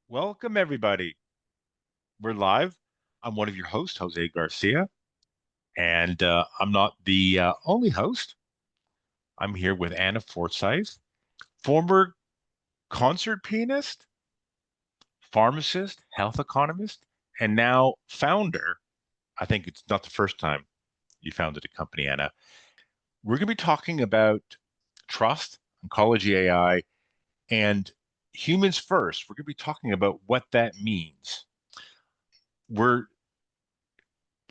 Welcome, everybody. We're live. I'm one of your hosts, Jose Garcia, and I'm not the only host. I'm here with Anna Forsyth, former concert pianist, pharmacist, health economist, and now founder. I think it's not the first time you founded a company, Anna. We're going to be talking about trust, oncology AI, and humans first. We're going to be talking about what that means. We're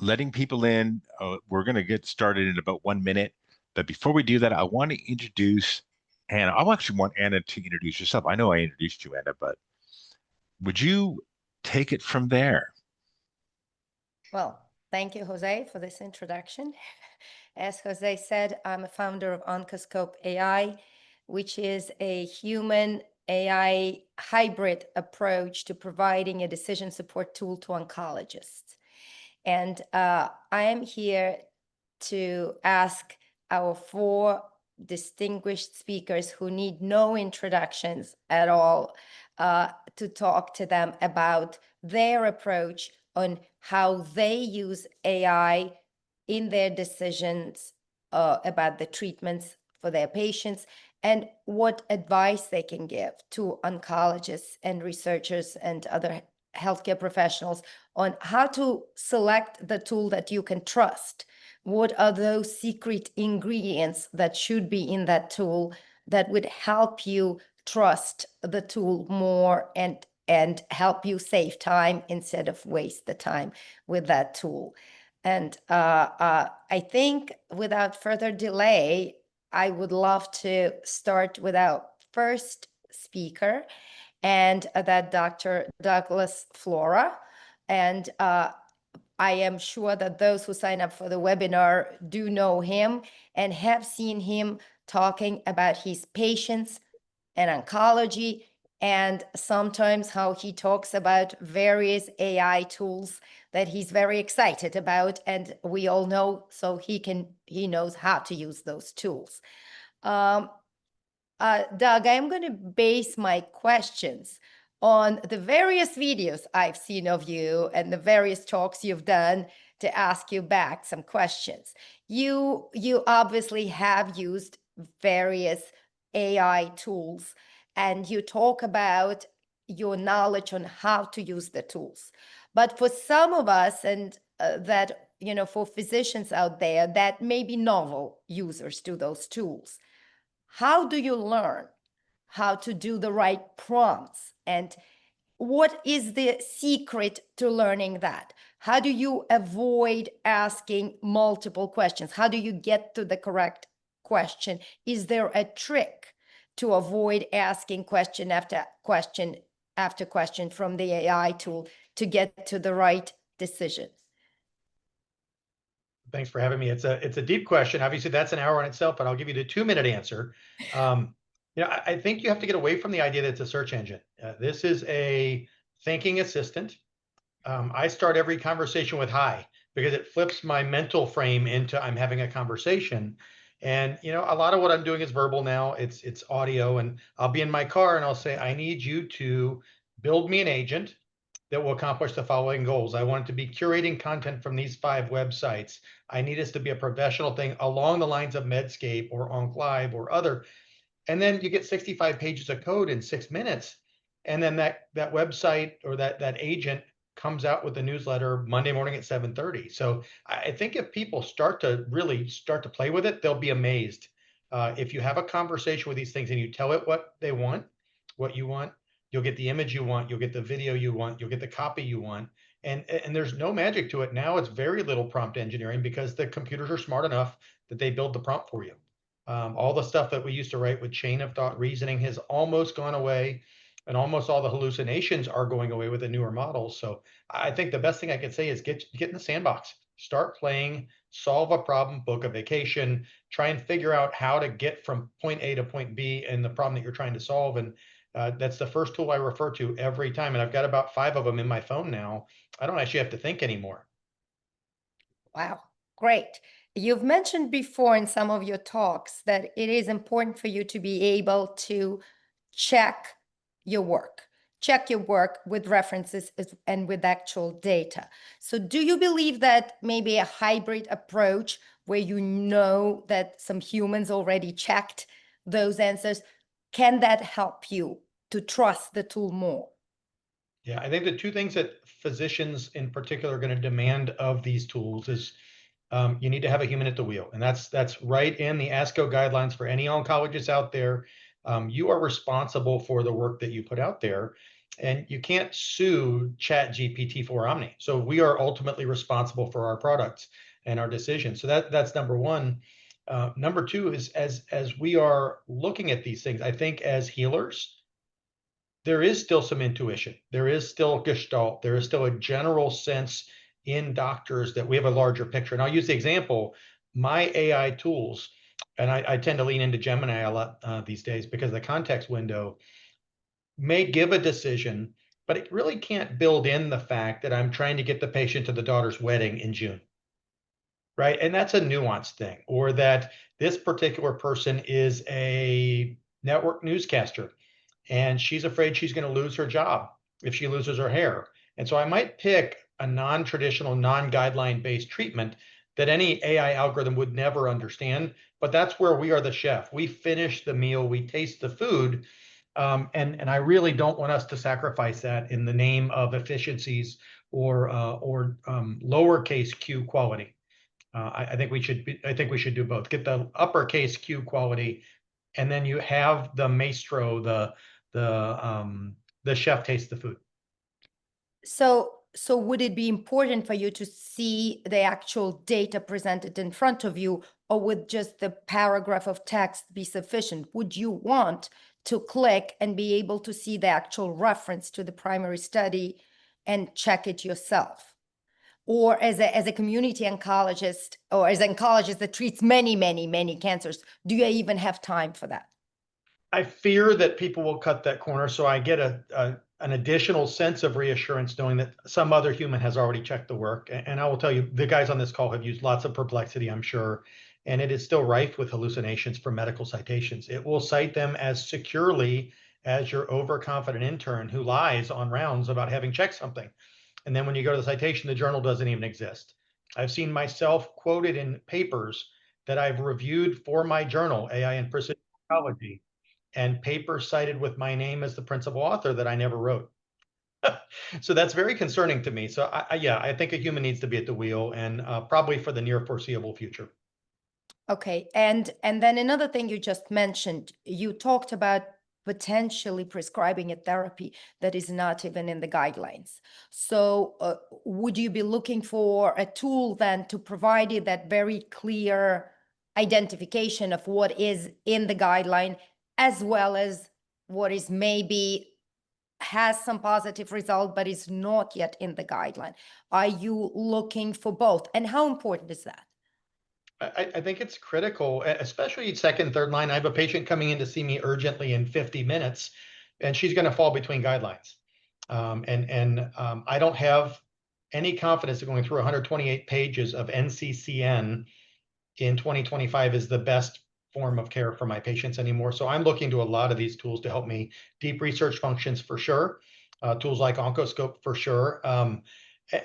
letting people in. We're going to get started in about 1 minute. But before we do that, I want to introduce Anna. I actually want Anna to introduce yourself. I know I introduced you, Anna, but would you take it from there? Well, thank you, Jose, for this introduction. As Jose said, I'm a founder of Oncoscope-AI, which is a human AI hybrid approach to providing a decision support tool to oncologists. And I am here to ask our four distinguished speakers who need no introductions at all to talk to them about their approach on how they use AI in their decisions about the treatments for their patients and what advice they can give to oncologists and researchers and other healthcare professionals on how to select the tool that you can trust. What are those secret ingredients that should be in that tool that would help you trust the tool more and help you save time instead of waste the time with that tool? And I think without further delay, I would love to start with our first speaker, and that Dr. Douglas Flora. And I am sure that those who sign up for the webinar do know him and have seen him talking about his patients and oncology, and sometimes how he talks about various AI tools that he's very excited about, and we all know, so he knows how to use those tools. Doug, I'm going to base my questions on the various videos I've seen of you and the various talks you've done to ask you back some questions. You obviously have used various AI tools, and you talk about your knowledge on how to use the tools. But for some of us, and that, for physicians out there that may be novel users to those tools, how do you learn how to do the right prompts? And what is the secret to learning that? How do you avoid asking multiple questions? How do you get to the correct question? Is there a trick to avoid asking question after question after question from the AI tool to get to the right decision? Thanks for having me. It's a deep question. Obviously, that's an hour in itself, but I'll give you the 2-minute answer. I think you have to get away from the idea that it's a search engine. This is a thinking assistant. I start every conversation with hi, because it flips my mental frame into I'm having a conversation. And a lot of what I'm doing is verbal now. It's audio, and I'll be in my car and I'll say, I need you to build me an agent that will accomplish the following goals. I want it to be curating content from these 5 websites. I need us to be a professional thing along the lines of Medscape or OncLive or other. And then you get 65 pages of code in 6 minutes. And then that website or that agent comes out with a newsletter Monday morning at 7:30. So I think if people start to play with it, they'll be amazed. If you have a conversation with these things and you tell it what they want, what you want, you'll get the image you want, you'll get the video you want, you'll get the copy you want. And there's no magic to it. Now it's very little prompt engineering, because the computers are smart enough that they build the prompt for you. All the stuff that we used to write with chain of thought reasoning has almost gone away, and almost all the hallucinations are going away with the newer models. So I think the best thing I could say is get in the sandbox, start playing, solve a problem, book a vacation, try and figure out how to get from point A to point B in the problem that you're trying to solve. And that's the first tool I refer to every time. And I've got about 5 of them in my phone now. I don't actually have to think anymore. Wow, great. You've mentioned before in some of your talks that it is important for you to be able to check your work, check your work with references and with actual data. So do you believe that maybe a hybrid approach where you know that some humans already checked those answers, can that help you to trust the tool more? Yeah, I think the two things that physicians in particular are going to demand of these tools is you need to have a human at the wheel. And that's right in the ASCO guidelines for any oncologists out there. You are responsible for the work that you put out there, and you can't sue ChatGPT for Omni. So we are ultimately responsible for our products and our decisions. So that's number one. Number two is as we are looking at these things, I think as healers, there is still some intuition. There is still gestalt. There is still a general sense in doctors that we have a larger picture. And I'll use the example, my AI tools, and I tend to lean into Gemini a lot these days because the context window may give a decision, but it really can't build in the fact that I'm trying to get the patient to the daughter's wedding in June, right? And that's a nuanced thing. Or that this particular person is a network newscaster and she's afraid she's going to lose her job if she loses her hair. And so I might pick a non-traditional, non-guideline based treatment that any AI algorithm would never understand. But that's where we are the chef. We finish the meal, we taste the food. And I really don't want us to sacrifice that in the name of efficiencies or lowercase q quality. I think we should do both. Get the uppercase q quality, and then you have the maestro, the chef taste the food. So would it be important for you to see the actual data presented in front of you, or would just the paragraph of text be sufficient? Would you want to click and be able to see the actual reference to the primary study and check it yourself? Or as a community oncologist, or as an oncologist that treats many cancers, do you even have time for that? I fear that people will cut that corner, so I get an additional sense of reassurance knowing that some other human has already checked the work. And I will tell you, the guys on this call have used lots of Perplexity, I'm sure, and it is still rife with hallucinations for medical citations. It will cite them as securely as your overconfident intern who lies on rounds about having checked something. And then when you go to the citation, the journal doesn't even exist. I've seen myself quoted in papers that I've reviewed for my journal, AI and Precision Oncology, and papers cited with my name as the principal author that I never wrote. So that's very concerning to me. So I think a human needs to be at the wheel, and probably for the near foreseeable future. Okay, and then another thing you just mentioned, you talked about potentially prescribing a therapy that is not even in the guidelines. So would you be looking for a tool then to provide you that very clear identification of what is in the guideline, as well as what is maybe has some positive result but is not yet in the guideline? Are you looking for both, and how important is that? I think it's critical, especially second, third line. I have a patient coming in to see me urgently in 50 minutes, and she's going to fall between guidelines. I don't have any confidence that going through 128 pages of NCCN in 2025 is the best form of care for my patients anymore. So I'm looking to a lot of these tools to help me. Deep research functions for sure, tools like Oncoscope for sure,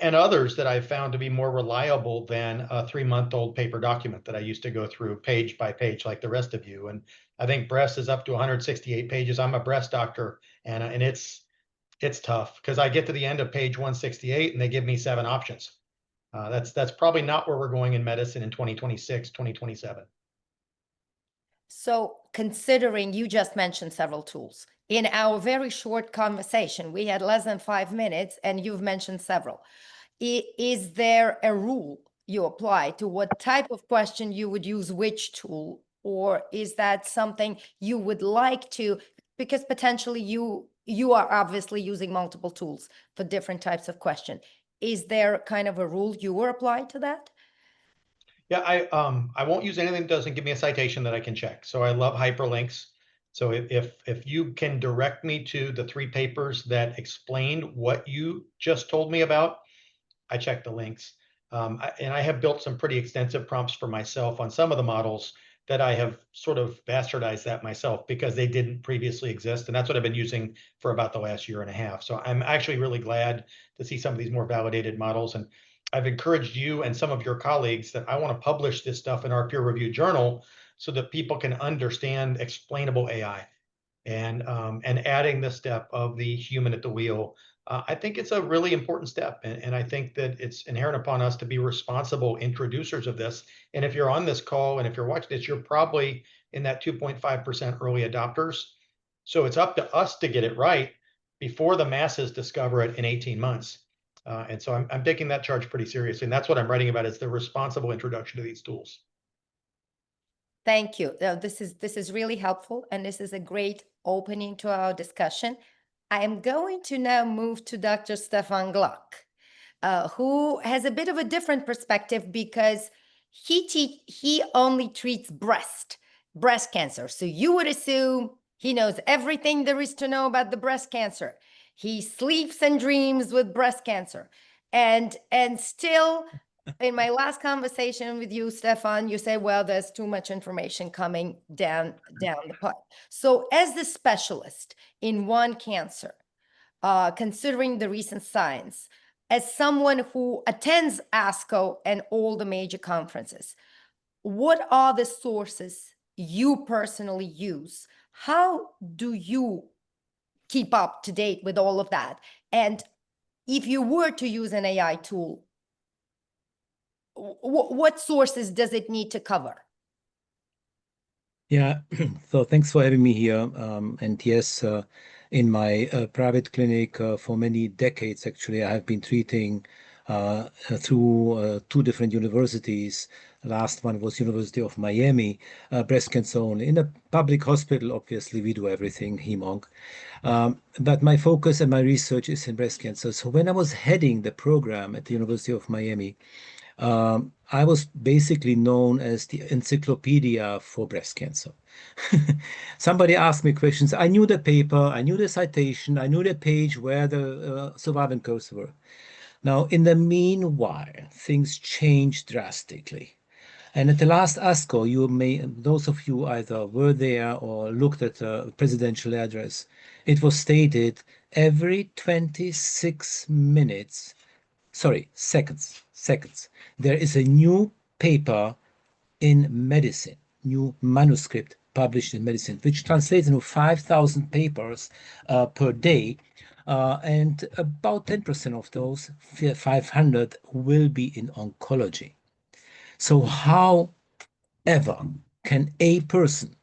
and others that I've found to be more reliable than a 3-month-old paper document that I used to go through page by page like the rest of you. And I think breast is up to 168 pages. I'm a breast doctor, Anna, and it's tough because I get to the end of page 168 and they give me 7 options. That's probably not where we're going in medicine in 2026, 2027. So considering you just mentioned several tools, in our very short conversation, we had less than 5 minutes and you've mentioned several. Is there a rule you apply to what type of question you would use which tool? Or is that something you would like to, because potentially you are obviously using multiple tools for different types of question. Is there kind of a rule you were applied to that? Yeah, I won't use anything that doesn't give me a citation that I can check. So I love hyperlinks. So if you can direct me to the 3 papers that explained what you just told me about, I check the links. And I have built some pretty extensive prompts for myself on some of the models that I have sort of bastardized that myself because they didn't previously exist. And that's what I've been using for about the last year and a half. So I'm actually really glad to see some of these more validated models. And I've encouraged you and some of your colleagues that I want to publish this stuff in our peer-reviewed journal so that people can understand explainable AI and adding the step of the human at the wheel. I think it's a really important step, and I think that it's inherent upon us to be responsible introducers of this. And if you're on this call and if you're watching this, you're probably in that 2.5% early adopters. So it's up to us to get it right before the masses discover it in 18 months. And so I'm taking that charge pretty seriously. And that's what I'm writing about, is the responsible introduction to these tools. Thank you. This is really helpful, and this is a great opening to our discussion. I am going to now move to Dr. Stefan Glück, who has a bit of a different perspective because he only treats breast cancer. So you would assume he knows everything there is to know about the breast cancer. He sleeps and dreams with breast cancer, and still. In my last conversation with you, Stefan, you say, well, there's too much information coming down the pipe. So as the specialist in one cancer, considering the recent science, as someone who attends ASCO and all the major conferences, what are the sources you personally use? How do you keep up to date with all of that? And if you were to use an AI tool, what sources does it need to cover? Yeah, so thanks for having me here. And yes, in my private clinic for many decades, actually, I have been treating through two different universities. Last one was University of Miami, breast cancer only. In a public hospital, obviously, we do everything, hem-onc. But my focus and my research is in breast cancer. So when I was heading the program at the University of Miami, I was basically known as the encyclopedia for breast cancer. Somebody asked me questions. I knew the paper, I knew the citation, I knew the page where the survival curves were. Now, in the meanwhile, things changed drastically. And at the last ASCO, those of you either were there or looked at the presidential address, it was stated every 26 minutes, sorry, seconds, there is a new paper in medicine, new manuscript published in medicine, which translates into 5,000 papers per day. And about 10% of those, 500, will be in oncology. So how ever can a person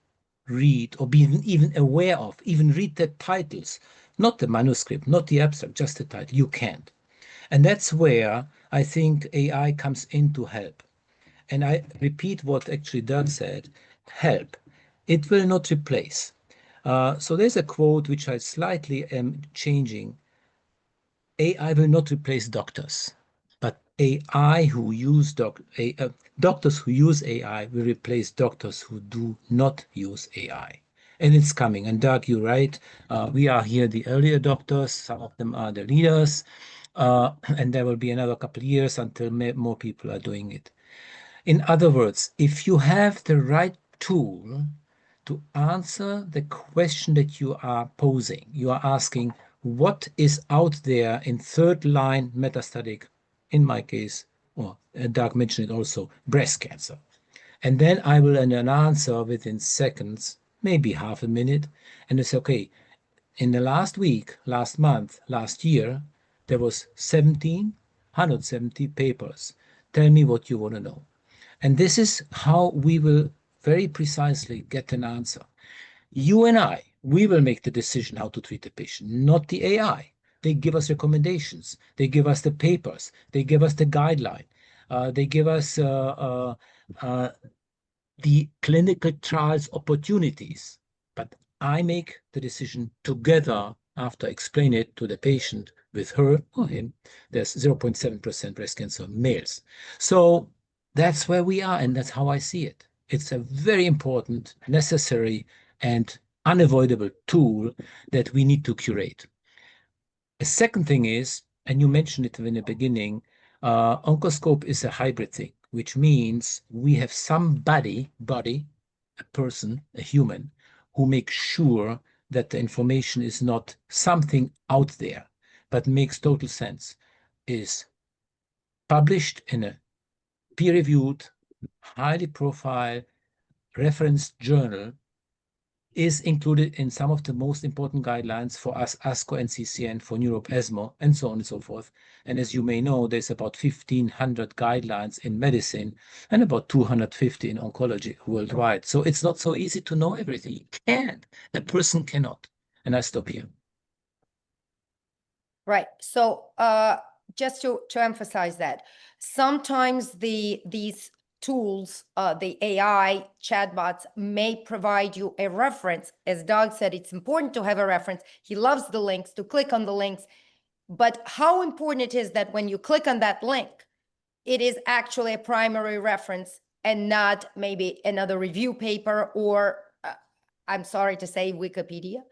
read or be even aware of, even read the titles, not the manuscript, not the abstract, just the title? You can't. And that's where I think AI comes in to help. And I repeat what actually Doug said, help. It will not replace. So there's a quote which I slightly am changing. AI will not replace doctors, but doctors who use AI will replace doctors who do not use AI. And it's coming. And Doug, you're right. We are here the early adopters. Some of them are the leaders. And there will be another couple of years until more people are doing it. In other words, if you have the right tool to answer the question that you are posing, you are asking, what is out there in third line metastatic, in my case, or Doug mentioned it also, breast cancer. And then I will an answer within seconds, maybe half a minute, and it's okay. In the last week, last month, last year, there was 170 papers. Tell me what you want to know. And this is how we will very precisely get an answer. You and I, we will make the decision how to treat the patient, not the AI. They give us recommendations. They give us the papers. They give us the guideline. They give us the clinical trials opportunities. But I make the decision together after explain it to the patient with her or him. There's 0.7% breast cancer males. So that's where we are, and that's how I see it. It's a very important, necessary, and unavoidable tool that we need to curate. A second thing is, and you mentioned it in the beginning, Oncoscope is a hybrid thing, which means we have some body a person, a human, who makes sure that the information is not something out there, but makes total sense, is published in a peer-reviewed, highly profiled, referenced journal, is included in some of the most important guidelines for us, ASCO, NCCN, for Europe, ESMO, and so on and so forth. And as you may know, there's about 1,500 guidelines in medicine and about 250 in oncology worldwide. So it's not so easy to know everything. You can't. A person cannot. And I stop here. Right. So just to emphasize that, sometimes these tools, the AI chatbots may provide you a reference. As Doug said, it's important to have a reference. He loves the links, to click on the links. But how important it is that when you click on that link, it is actually a primary reference and not maybe another review paper or, I'm sorry to say, Wikipedia.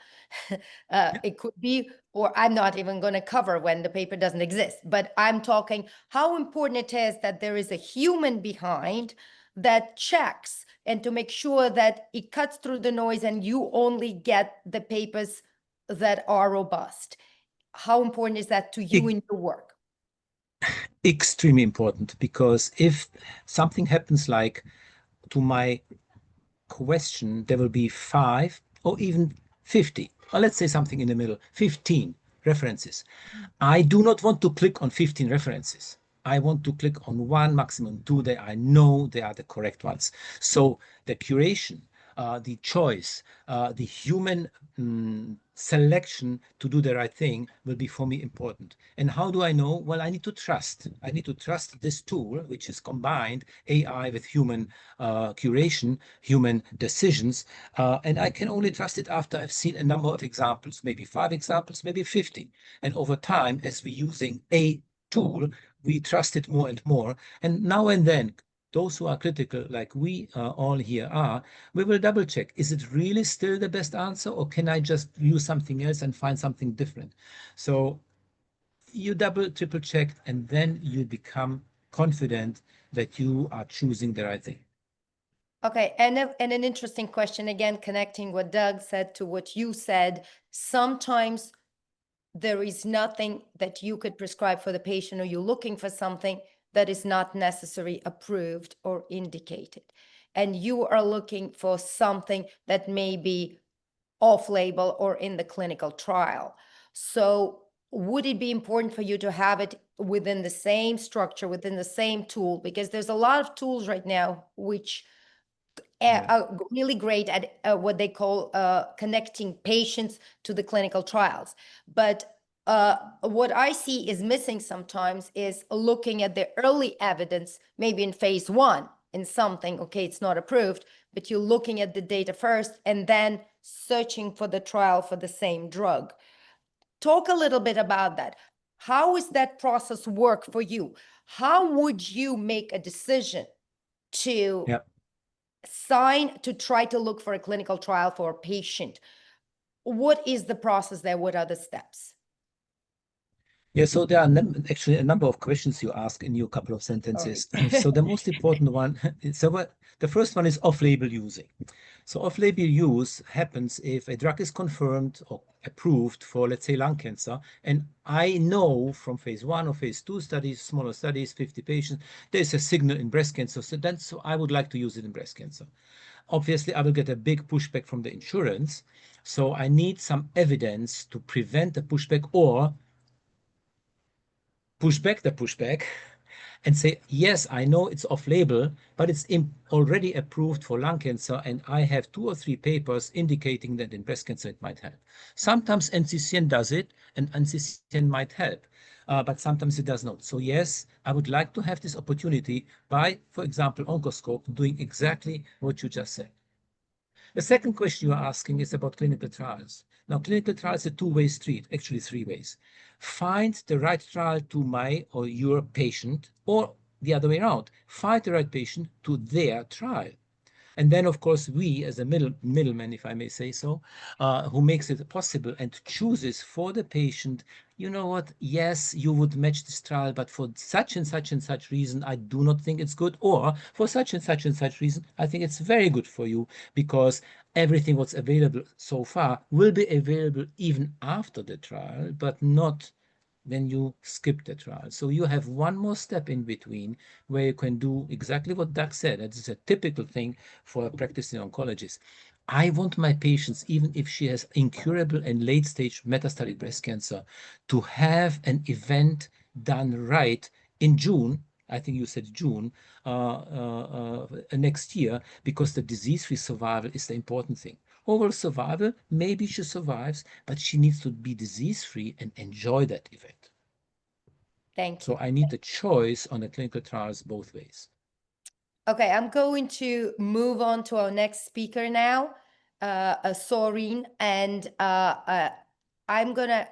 It could be, or I'm not even going to cover when the paper doesn't exist, but I'm talking how important it is that there is a human behind that checks and to make sure that it cuts through the noise and you only get the papers that are robust. How important is that to you in your work? Extremely important, because if something happens like to my question, there will be 5 or even 50, or let's say something in the middle, 15 references. I do not want to click on 15 references. I want to click on 1, maximum 2 that I know they are the correct ones. So the curation, the choice, the human selection to do the right thing will be for me important. And how do I know? Well, I need to trust. I need to trust this tool, which is combined AI with human curation, human decisions. And I can only trust it after I've seen a number of examples, maybe 5 examples, maybe 50. And over time, as we're using a tool, we trust it more and more. And now and then, those who are critical, like we all here are, we will double check. Is it really still the best answer, or can I just use something else and find something different? So you double, triple check, and then you become confident that you are choosing the right thing. Okay, and an interesting question, again, connecting what Doug said to what you said. Sometimes there is nothing that you could prescribe for the patient, or you're looking for something that is not necessarily approved or indicated. And you are looking for something that may be off-label or in the clinical trial. So would it be important for you to have it within the same structure, within the same tool? Because there's a lot of tools right now which are really great at what they call connecting patients to the clinical trials. But what I see is missing sometimes is looking at the early evidence, maybe in phase 1 in something, okay, it's not approved, but you're looking at the data first and then searching for the trial for the same drug. Talk a little bit about that. How is that process work for you? How would you make a decision to to try to look for a clinical trial for a patient? What is the process there? What are the steps? Yeah, so there are actually a number of questions you ask in your couple of sentences. So the most important one, the first one is off-label using. So off-label use happens if a drug is confirmed or approved for, let's say, lung cancer, and I know from phase 1 or phase 2 studies, smaller studies, 50 patients, there's a signal in breast cancer, so I would like to use it in breast cancer. Obviously, I will get a big pushback from the insurance, so I need some evidence to prevent the pushback or push back the pushback and say, yes, I know it's off-label, but it's already approved for lung cancer, and I have 2 or 3 papers indicating that in breast cancer it might help. Sometimes NCCN does it, and NCCN might help, but sometimes it does not. So yes, I would like to have this opportunity by, for example, Oncoscope, doing exactly what you just said. The second question you are asking is about clinical trials. Now, clinical trials are a 2-way street, actually 3 ways. Find the right trial to my or your patient, or the other way around, find the right patient to their trial. And then, of course, we as a middleman, if I may say so, who makes it possible and chooses for the patient, you know what, yes, you would match this trial, but for such and such and such reason, I do not think it's good. Or for such and such reason, I think it's very good for you, because everything what's available so far will be available even after the trial, but not when you skip the trial. So you have one more step in between where you can do exactly what Doug said. That is a typical thing for a practicing oncologist. I want my patients, even if she has incurable and late stage metastatic breast cancer, to have an event done right in June. I think you said June next year, because the disease-free survival is the important thing. Overall survival, maybe she survives, but she needs to be disease-free and enjoy that event. Thank So you. I need the choice on the clinical trials both ways. Okay, I'm going to move on to our next speaker now, Saurin, and I'm gonna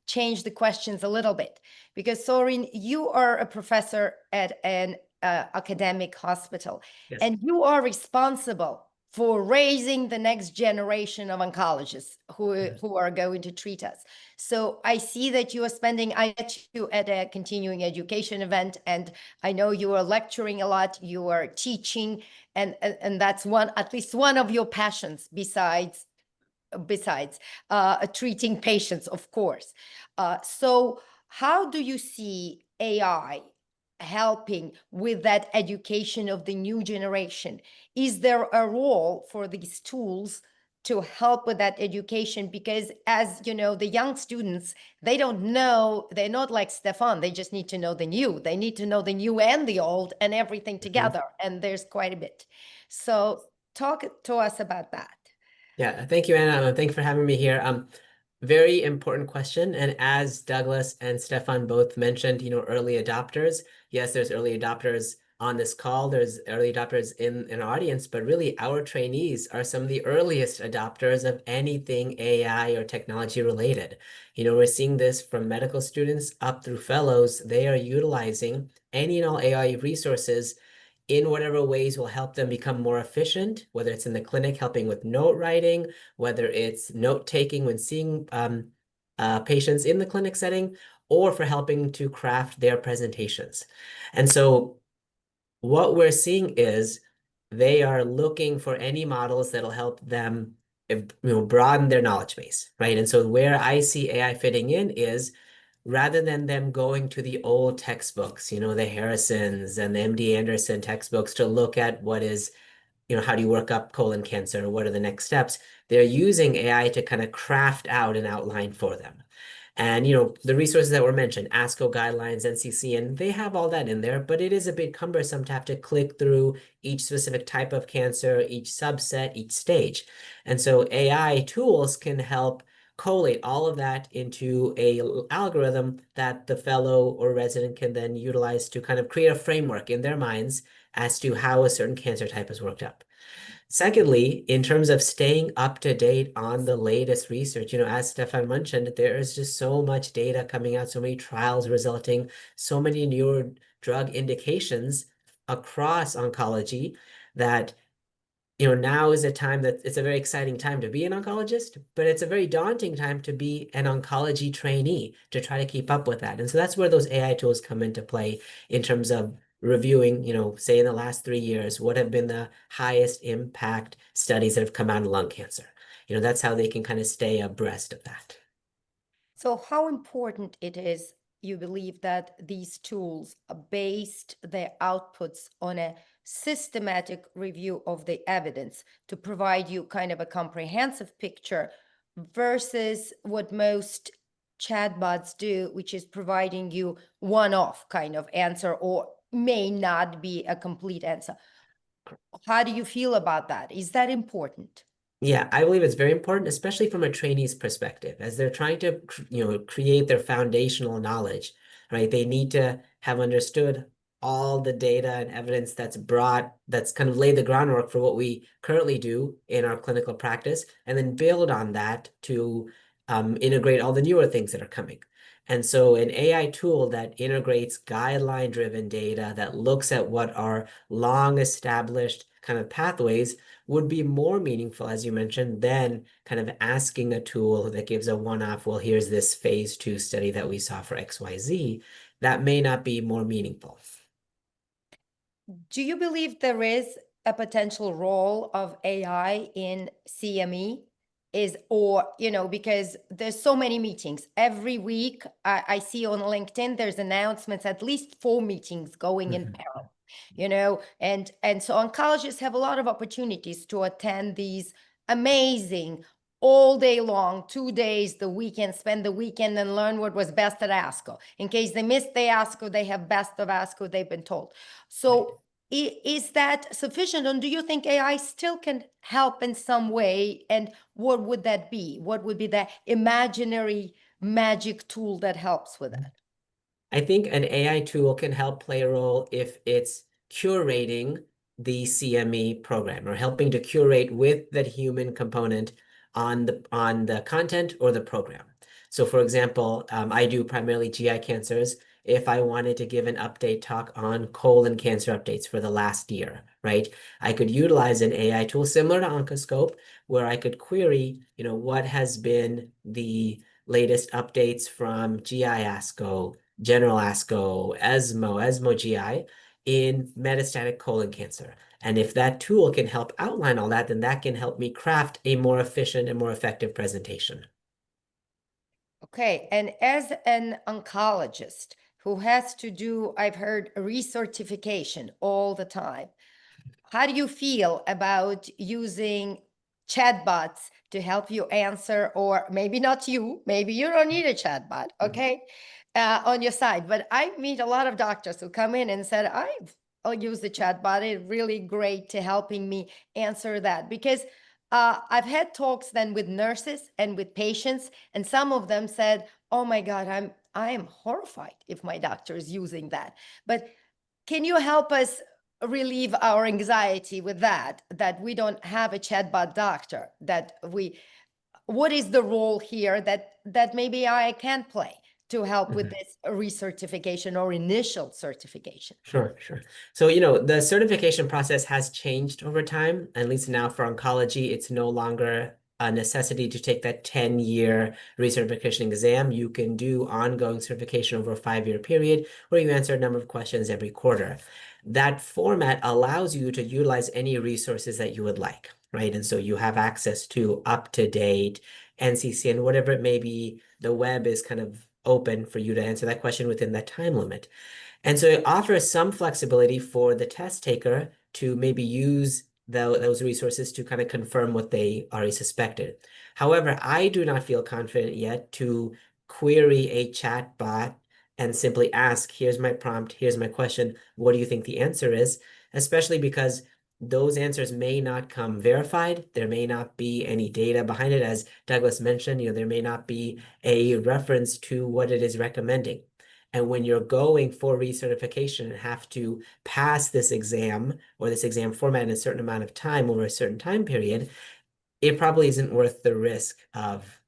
change the questions a little bit, because Saurin, you are a professor at an academic hospital, Yes. and you are responsible for raising the next generation of oncologists who are going to treat us. So I see that you are spending, I met you at a continuing education event, and I know you are lecturing a lot, you are teaching, and that's one, at least one of your passions besides treating patients, of course. So how do you see AI helping with that education of the new generation? Is there a role for these tools to help with that education? Because, as you know, the young students, they don't know, they're not like Stefan, they just need to know the new. They need to know the new and the old and everything together. And there's quite a bit. So talk to us about that. Yeah, thank you, Anna. Thank you for having me here. Very important question. And as Douglas and Stefan both mentioned, early adopters. Yes, there's early adopters on this call. There's early adopters in our audience, but really our trainees are some of the earliest adopters of anything AI or technology related. We're seeing this from medical students up through fellows. They are utilizing any and all AI resources in whatever ways will help them become more efficient, whether it's in the clinic helping with note writing, whether it's note taking when seeing patients in the clinic setting, or for helping to craft their presentations. And so what we're seeing is they are looking for any models that'll help them broaden their knowledge base, right? And so where I see AI fitting in is, rather than them going to the old textbooks, the Harrisons and the MD Anderson textbooks to look at what is, how do you work up colon cancer? What are the next steps? They're using AI to kind of craft out an outline for them. And, the resources that were mentioned, ASCO guidelines, NCCN, they have all that in there, but it is a bit cumbersome to have to click through each specific type of cancer, each subset, each stage. And so AI tools can help collate all of that into a algorithm that the fellow or resident can then utilize to kind of create a framework in their minds as to how a certain cancer type is worked up. Secondly, in terms of staying up to date on the latest research, as Stefan mentioned, there is just so much data coming out, so many trials resulting, so many newer drug indications across oncology that now is a time that it's a very exciting time to be an oncologist, but it's a very daunting time to be an oncology trainee to try to keep up with that. And so that's where those AI tools come into play in terms of reviewing, say in the last 3 years, what have been the highest impact studies that have come out of lung cancer. That's how they can kind of stay abreast of that. So how important it is, you believe, that these tools based their outputs on a systematic review of the evidence to provide you kind of a comprehensive picture versus what most chatbots do, which is providing you one-off kind of answer or may not be a complete answer. How do you feel about that? Is that important? Yeah, I believe it's very important, especially from a trainee's perspective, as they're trying to, create their foundational knowledge, right? They need to have understood all the data and evidence that's kind of laid the groundwork for what we currently do in our clinical practice, and then build on that to integrate all the newer things that are coming. And so an AI tool that integrates guideline-driven data, that looks at what are long-established kind of pathways, would be more meaningful, as you mentioned, than kind of asking a tool that gives a one-off, well, here's this phase 2 study that we saw for XYZ. That may not be more meaningful. Do you believe there is a potential role of AI in CME? Because there's so many meetings every week. I see on LinkedIn, there's announcements, at least 4 meetings going in parallel, and so oncologists have a lot of opportunities to attend these amazing all day long, 2 days, the weekend, spend the weekend and learn what was best at ASCO. In case they missed the ASCO, they have best of ASCO, they've been told. So is that sufficient? And do you think AI still can help in some way? And what would that be? What would be the imaginary magic tool that helps with that? I think an AI tool can help play a role if it's curating the CME program or helping to curate with that human component on the content or the program. So for example, I do primarily GI cancers. If I wanted to give an update talk on colon cancer updates for the last year, right? I could utilize an AI tool similar to Oncoscope, where I could query, what has been the latest updates from GI ASCO, General ASCO, ESMO GI in metastatic colon cancer. And if that tool can help outline all that, then that can help me craft a more efficient and more effective presentation. Okay, and as an oncologist who has to do, I've heard, recertification all the time, how do you feel about using chatbots to help you answer, or maybe not you, maybe you don't need a chatbot, okay, on your side. But I meet a lot of doctors who come in and said, I'll use the chatbot. It's really great to helping me answer that. Because I've had talks then with nurses and with patients, and some of them said, oh my God, I am horrified if my doctor is using that. But can you help us relieve our anxiety with that we don't have a chatbot doctor, what is the role here that maybe I can play to help with this recertification or initial certification? Sure. So, the certification process has changed over time. At least now for oncology, it's no longer a necessity to take that 10-year recertification exam. You can do ongoing certification over a 5-year period where you answer a number of questions every quarter. That format allows you to utilize any resources that you would like, right? And so you have access to up-to-date NCCN, whatever it may be. The web is kind of open for you to answer that question within that time limit. And so it offers some flexibility for the test taker to maybe use those resources to kind of confirm what they already suspected. However, I do not feel confident yet to query a chat bot and simply ask, here's my prompt, here's my question, what do you think the answer is? Especially because those answers may not come verified. There may not be any data behind it. As Douglas mentioned, there may not be a reference to what it is recommending. And when you're going for recertification and have to pass this exam or this exam format in a certain amount of time over a certain time period, it probably isn't worth the risk of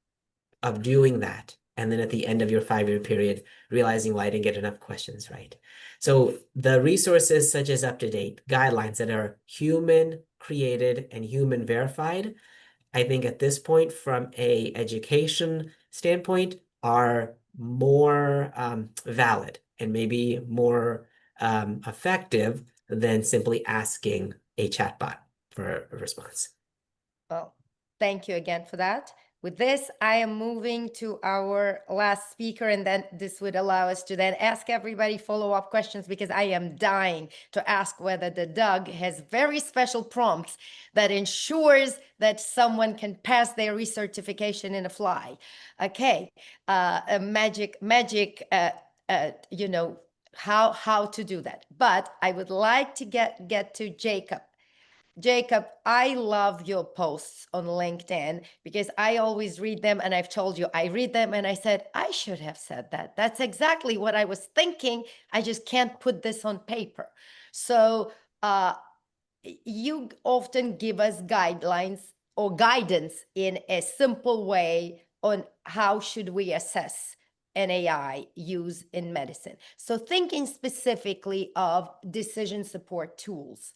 doing that. And then at the end of your 5-year period, realizing why I didn't get enough questions right. So the resources such as up-to-date guidelines that are human created and human verified, I think at this point from a education standpoint are more valid and maybe more effective than simply asking a chatbot for a response. Well, thank you again for that. With this, I am moving to our last speaker, and then this would allow us to then ask everybody follow-up questions, because I am dying to ask whether the Doug has very special prompts that ensures that someone can pass their recertification in a fly. Okay, a magic, how to do that. But I would like to get to Jacob. Jacob, I love your posts on LinkedIn because I always read them, and I've told you, I read them and I said, I should have said that. That's exactly what I was thinking. I just can't put this on paper. So you often give us guidelines or guidance in a simple way on how should we assess an AI use in medicine? So thinking specifically of decision support tools,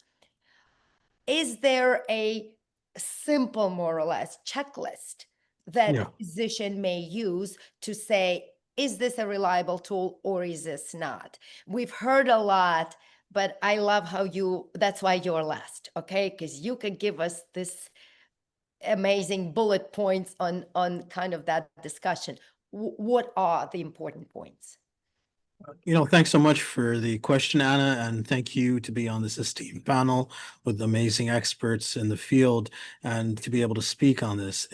is there a simple, more or less, checklist that Yeah. a physician may use to say, is this a reliable tool or is this not? We've heard a lot, but I love how that's why you're last, okay? Because you could give us this amazing bullet points on kind of that discussion. What are the important points? Thanks so much for the question, Anna, and thank you to be on this esteemed panel with amazing experts in the field and to be able to speak on this.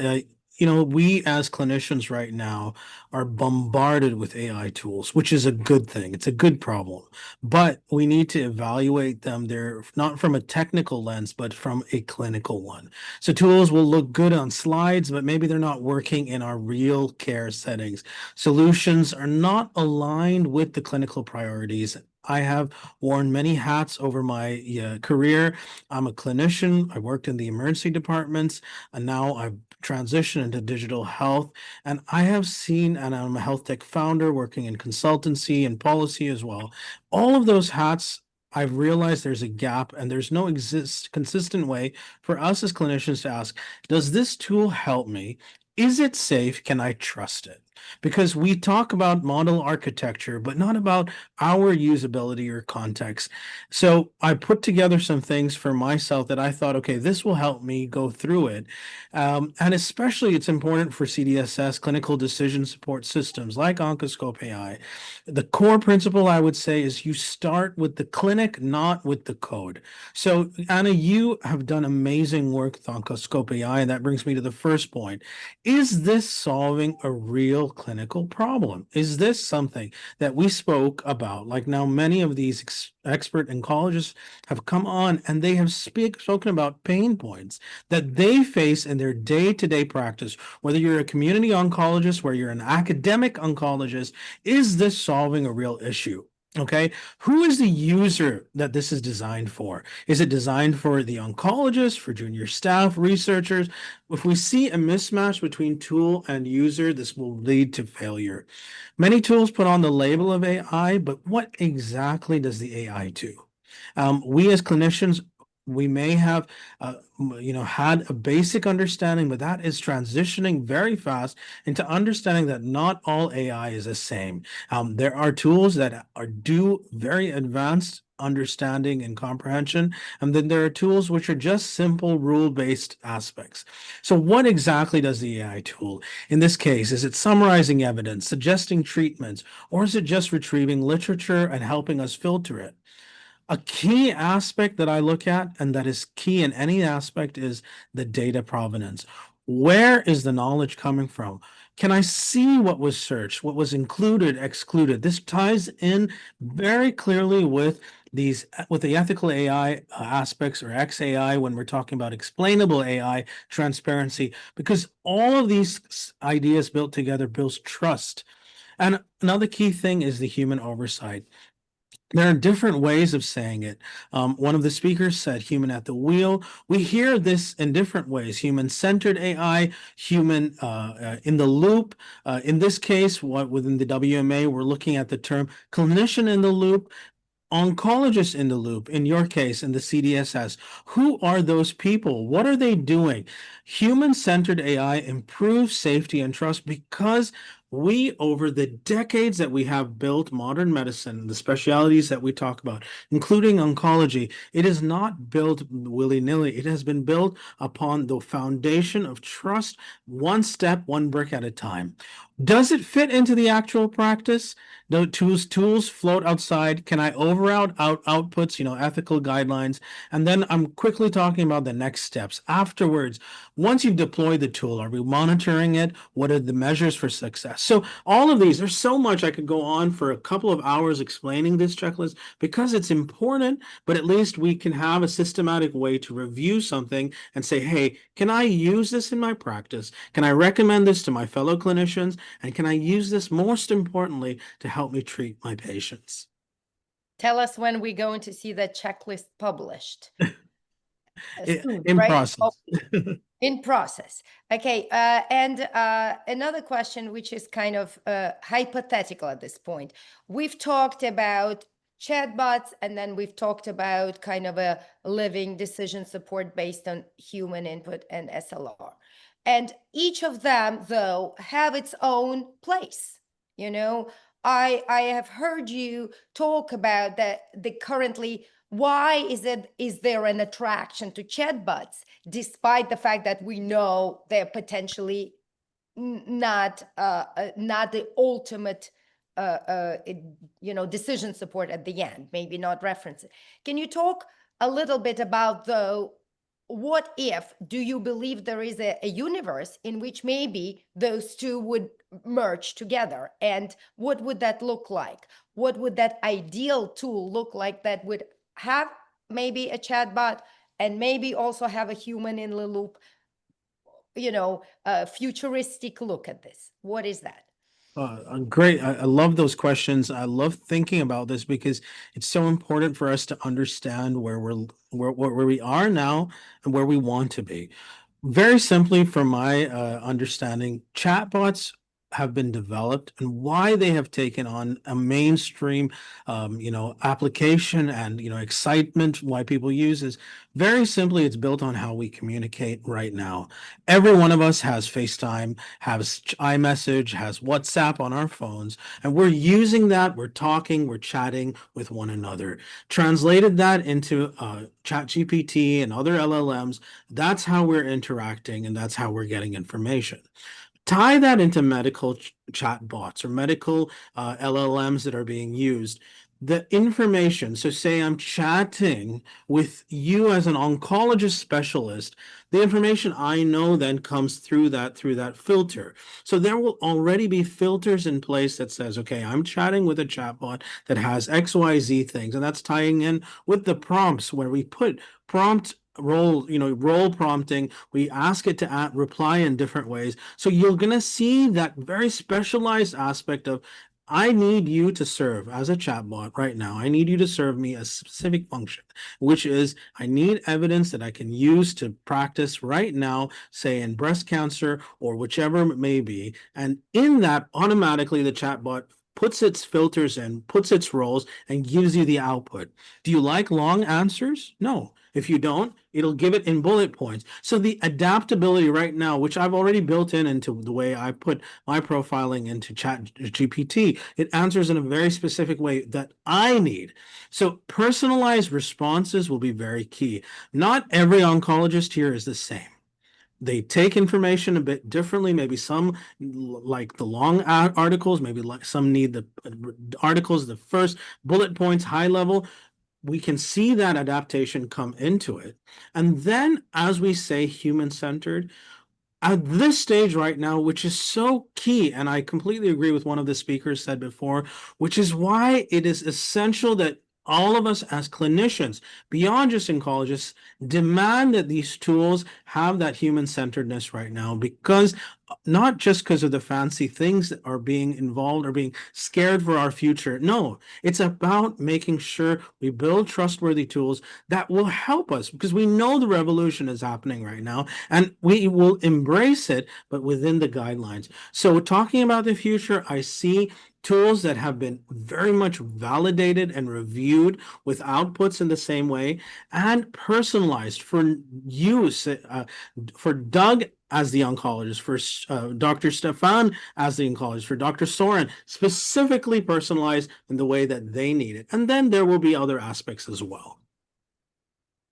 We as clinicians right now are bombarded with AI tools, which is a good thing. It's a good problem, but we need to evaluate them there, not from a technical lens, but from a clinical one. So tools will look good on slides, but maybe they're not working in our real care settings. Solutions are not aligned with the clinical priorities. I have worn many hats over my career. I'm a clinician. I worked in the emergency departments, and now I've transitioned into digital health. And I have seen, and I'm a health tech founder working in consultancy and policy as well. All of those hats, I've realized there's a gap and there's no consistent way for us as clinicians to ask, does this tool help me? Is it safe? Can I trust it? Because we talk about model architecture, but not about our usability or context. So I put together some things for myself that I thought, okay, this will help me go through it. And especially it's important for CDSS, clinical decision support systems like Oncoscope-AI. The core principle I would say is you start with the clinic, not with the code. So Anna, you have done amazing work with Oncoscope-AI, and that brings me to the first point. Is this solving a real clinical problem? Is this something that we spoke about? Like now, many of these expert oncologists have come on and they have spoken about pain points that they face in their day-to-day practice. Whether you're a community oncologist, where you're an academic oncologist, is this solving a real issue? Okay, who is the user that this is designed for? Is it designed for the oncologist, for junior staff, researchers? If we see a mismatch between tool and user, this will lead to failure. Many tools put on the label of AI, but what exactly does the AI do? We as clinicians, we may have had a basic understanding, but that is transitioning very fast into understanding that not all AI is the same. There are tools that do very advanced understanding and comprehension, and then there are tools which are just simple rule-based aspects. So what exactly does the AI tool? In this case, is it summarizing evidence, suggesting treatments, or is it just retrieving literature and helping us filter it? A key aspect that I look at, and that is key in any aspect, is the data provenance. Where is the knowledge coming from? Can I see what was searched, what was included, excluded? This ties in very clearly with the ethical AI aspects, or XAI, when we're talking about explainable AI transparency, because all of these ideas built together builds trust. And another key thing is the human oversight. There are different ways of saying it. One of the speakers said human at the wheel. We hear this in different ways: human-centered AI, human in the loop. In this case, within the WMA, we're looking at the term clinician in the loop, oncologist in the loop, in your case, in the CDSS. Who are those people? What are they doing? Human-centered AI improves safety and trust because we, over the decades that we have built modern medicine, the specialties that we talk about, including oncology, it is not built willy-nilly. It has been built upon the foundation of trust, one step, one brick at a time. Does it fit into the actual practice? The tools float outside. Can I override outputs, ethical guidelines? And then I'm quickly talking about the next steps. Afterwards, once you've deployed the tool, are we monitoring it? What are the measures for success? So all of these, there's so much. I could go on for a couple of hours explaining this checklist because it's important, but at least we can have a systematic way to review something and say, hey, can I use this in my practice? Can I recommend this to my fellow clinicians? And can I use this, most importantly, to help me treat my patients? Tell us when we're going to see the checklist published. soon, In right? process. In process. Okay. And another question, which is kind of hypothetical at this point. We've talked about chatbots, and then we've talked about kind of a living decision support based on human input and SLR. And each of them, though, have its own place. You know, I have heard you talk about that currently. Why is there an attraction to chatbots, despite the fact that we know they're potentially not the ultimate decision support at the end, maybe not references. Can you talk a little bit about, though, what if, do you believe there is a universe in which maybe those two would merge together? And what would that look like? What would that ideal tool look like that would have maybe a chatbot and maybe also have a human in the loop, a futuristic look at this? What is that? Great. I love those questions. I love thinking about this because it's so important for us to understand where we are now and where we want to be. Very simply, from my understanding, chatbots have been developed, and why they have taken on a mainstream, application and, excitement, why people use is very simply, it's built on how we communicate right now. Every one of us has FaceTime, has iMessage, has WhatsApp on our phones, and we're using that. We're talking, we're chatting with one another. Translated that into ChatGPT and other LLMs, that's how we're interacting, and that's how we're getting information. Tie that into medical chat bots or medical LLMs that are being used. The information, so say I'm chatting with you as an oncologist specialist, the information I know then comes through that filter. So there will already be filters in place that says, okay, I'm chatting with a chatbot that has XYZ things, and that's tying in with the prompts where we put prompt role prompting. We ask it to reply in different ways. So you're going to see that very specialized aspect of, I need you to serve as a chatbot right now. I need you to serve me a specific function, which is I need evidence that I can use to practice right now, say in breast cancer or whichever it may be. And in that, automatically the chatbot puts its filters in, puts its roles, and gives you the output. Do you like long answers? No. If you don't, it'll give it in bullet points. So the adaptability right now, which I've already built into the way I put my profiling into ChatGPT, it answers in a very specific way that I need. So personalized responses will be very key. Not every oncologist here is the same. They take information a bit differently. Maybe some like the long articles, maybe like some need the articles, the first bullet points, high level. We can see that adaptation come into it. And then, as we say, human-centered, at this stage right now, which is so key, and I completely agree with one of the speakers said before, which is why it is essential that all of us as clinicians, beyond just oncologists, demand that these tools have that human-centeredness right now, because not just because of the fancy things that are being involved or being scared for our future. No, it's about making sure we build trustworthy tools that will help us, because we know the revolution is happening right now and we will embrace it, but within the guidelines. So talking about the future, I see tools that have been very much validated and reviewed with outputs in the same way and personalized for use for Doug as the oncologist, for Dr. Stefan as the oncologist, for Dr. Saurin, specifically personalized in the way that they need it. And then there will be other aspects as well.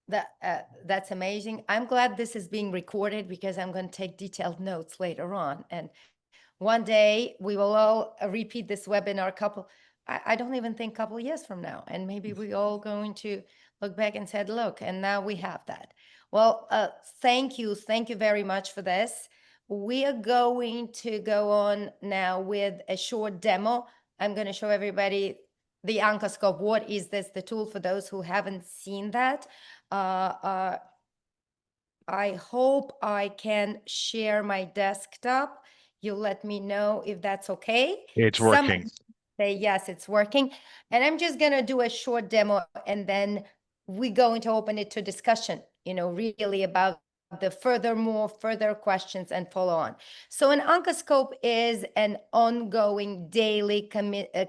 That's amazing. I'm glad this is being recorded because I'm going to take detailed notes later on. And one day we will all repeat this webinar I don't even think couple years from now. And maybe we all going to look back and said, look, and now we have that. Well, thank you. Thank you very much for this. We are going to go on now with a short demo. I'm going to show everybody the Oncoscope. What is this? The tool for those who haven't seen that. I hope I can share my desktop. You let me know if that's okay. It's working. Say yes, it's working. And I'm just going to do a short demo and then we're going to open it to discussion. really about the further questions and follow on. So an Oncoscope is an ongoing daily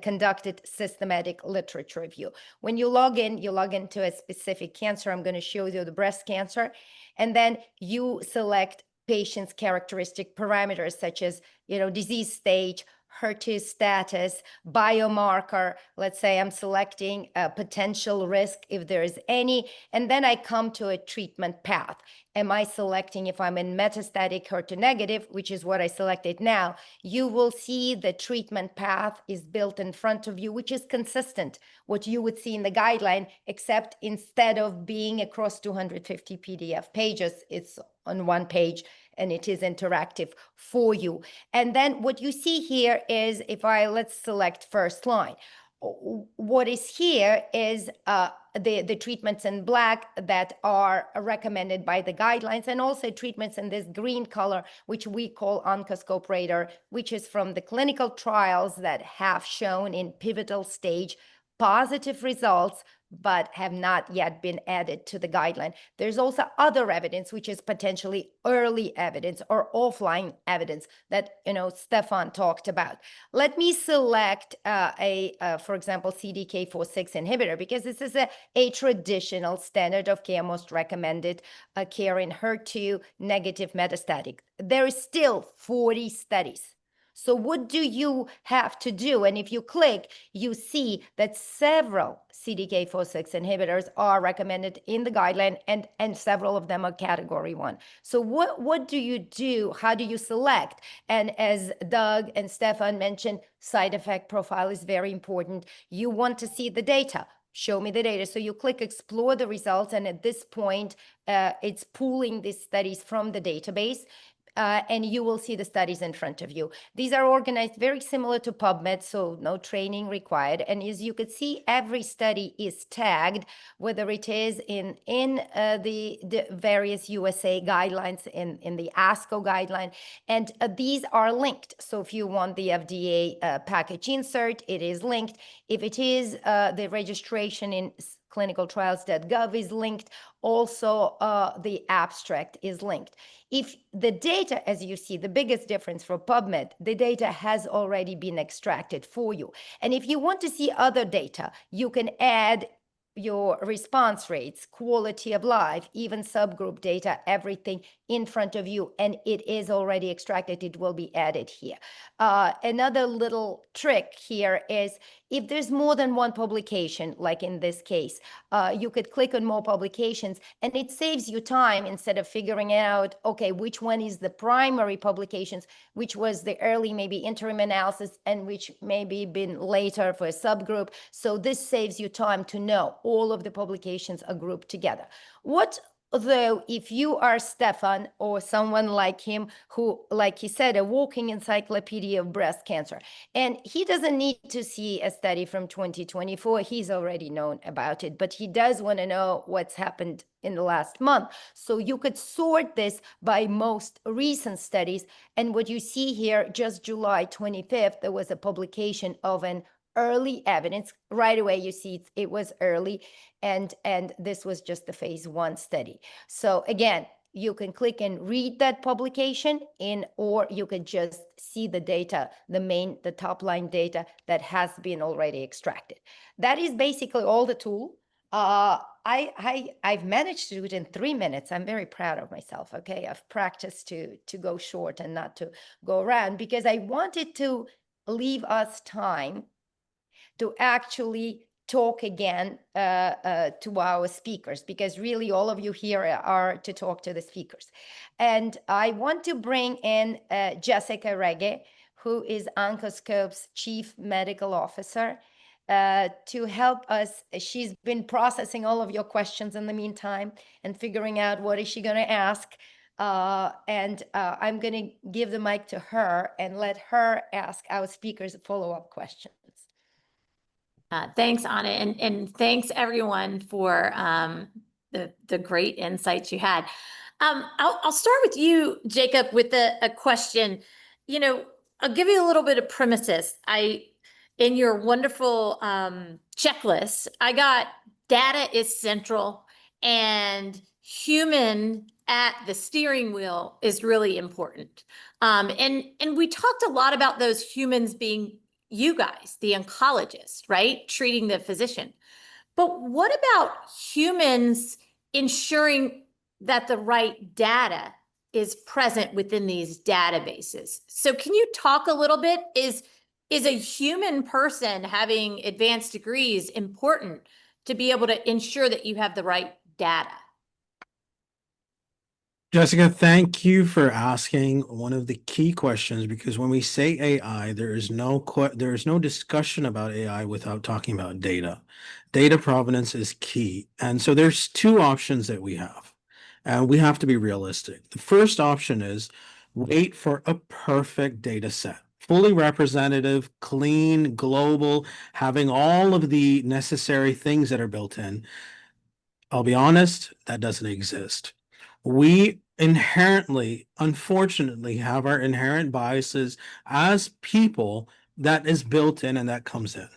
conducted systematic literature review. When you log into a specific cancer. I'm going to show you the breast cancer, and then you select patient's characteristic parameters such as, disease stage, HER2 status, biomarker. Let's say I'm selecting a potential risk if there is any, and then I come to a treatment path. Am I selecting if I'm in metastatic HER2 negative, which is what I selected now? You will see the treatment path is built in front of you, which is consistent what you would see in the guideline, except instead of being across 250 PDF pages, it's on one page and it is interactive for you. And then what you see here is, let's select first line. What is here is the treatments in black that are recommended by the guidelines, and also treatments in this green color, which we call Oncoscope Radar, which is from the clinical trials that have shown in pivotal stage positive results, but have not yet been added to the guideline. There's also other evidence, which is potentially early evidence or offline evidence that, Stefan talked about. Let me select for example, CDK4/6 inhibitor, because this is a traditional standard of care, most recommended care in HER2 negative metastatic. There is still 40 studies. So what do you have to do? And if you click, you see that several CDK4/6 inhibitors are recommended in the guideline, and several of them are category 1. So what do you do? How do you select? And as Doug and Stefan mentioned, side effect profile is very important. You want to see the data. Show me the data. So you click explore the results, and at this point, it's pulling these studies from the database. And you will see the studies in front of you. These are organized very similar to PubMed, so no training required. And as you could see, every study is tagged, whether it is in the various USA guidelines, in the ASCO guideline, and these are linked. So if you want the FDA package insert, it is linked. If it is the registration in clinicaltrials.gov is linked. Also, the abstract is linked. If the data, as you see, the biggest difference for PubMed, the data has already been extracted for you. And if you want to see other data, you can add your response rates, quality of life, even subgroup data, everything in front of you, and it is already extracted. It will be added here. Another little trick here is if there's more than one publication, like in this case, you could click on more publications, and it saves you time instead of figuring out, okay, which one is the primary publications, which was the early maybe interim analysis, and which maybe been later for a subgroup. So this saves you time to know all of the publications are grouped together. What though, if you are Stefan or someone like him who, like he said, a walking encyclopedia of breast cancer, and he doesn't need to see a study from 2024, he's already known about it, but he does want to know what's happened in the last month. So you could sort this by most recent studies. And what you see here, just July 25th, there was a publication of an early evidence. Right away, you see it was early, and this was just the phase 1 study. So again, you can click and read that publication or you can just see the data, the top line data that has been already extracted. That is basically all the tool. I've managed to do it in 3 minutes. I'm very proud of myself. Okay, I've practiced to go short and not to go around, because I wanted to leave us time to actually talk again to our speakers, because really all of you here are to talk to the speakers. And I want to bring in Jessica Regge, who is Oncoscope's Chief Medical Officer, to help us. She's been processing all of your questions in the meantime and figuring out what is she going to ask. I'm going to give the mic to her and let her ask our speakers follow-up questions. Thanks, Anna, and thanks everyone for the great insights you had. I'll start with you, Jacob, with a question. I'll give you a little bit of premises. In your wonderful checklist, I got data is central, and human at the steering wheel is really important. And we talked a lot about those humans being you guys, the oncologists, right? Treating the physician. But what about humans ensuring that the right data is present within these databases? So can you talk a little bit? Is a human person having advanced degrees important to be able to ensure that you have the right data? Jessica, thank you for asking one of the key questions, because when we say AI, there is no discussion about AI without talking about data. Data provenance is key. And so there's two options that we have, and we have to be realistic. The first option is wait for a perfect data set, fully representative, clean, global, having all of the necessary things that are built in. I'll be honest, that doesn't exist. We inherently, unfortunately, have our inherent biases as people that is built in and that comes in.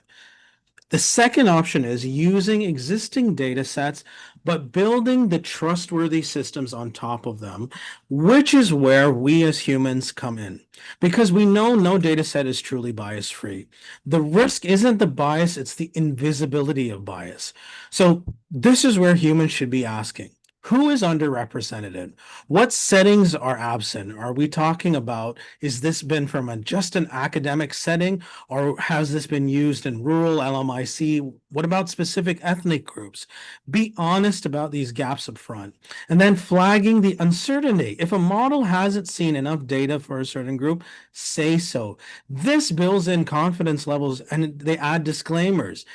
The second option is using existing data sets, but building the trustworthy systems on top of them, which is where we as humans come in. Because we know no data set is truly bias-free. The risk isn't the bias, it's the invisibility of bias. So this is where humans should be asking, who is underrepresented? What settings are absent? Are we talking about, is this been from just an academic setting, or has this been used in rural LMIC? What about specific ethnic groups? Be honest about these gaps up front. And then flagging the uncertainty. If a model hasn't seen enough data for a certain group, say so. This builds in confidence levels, and they add disclaimers.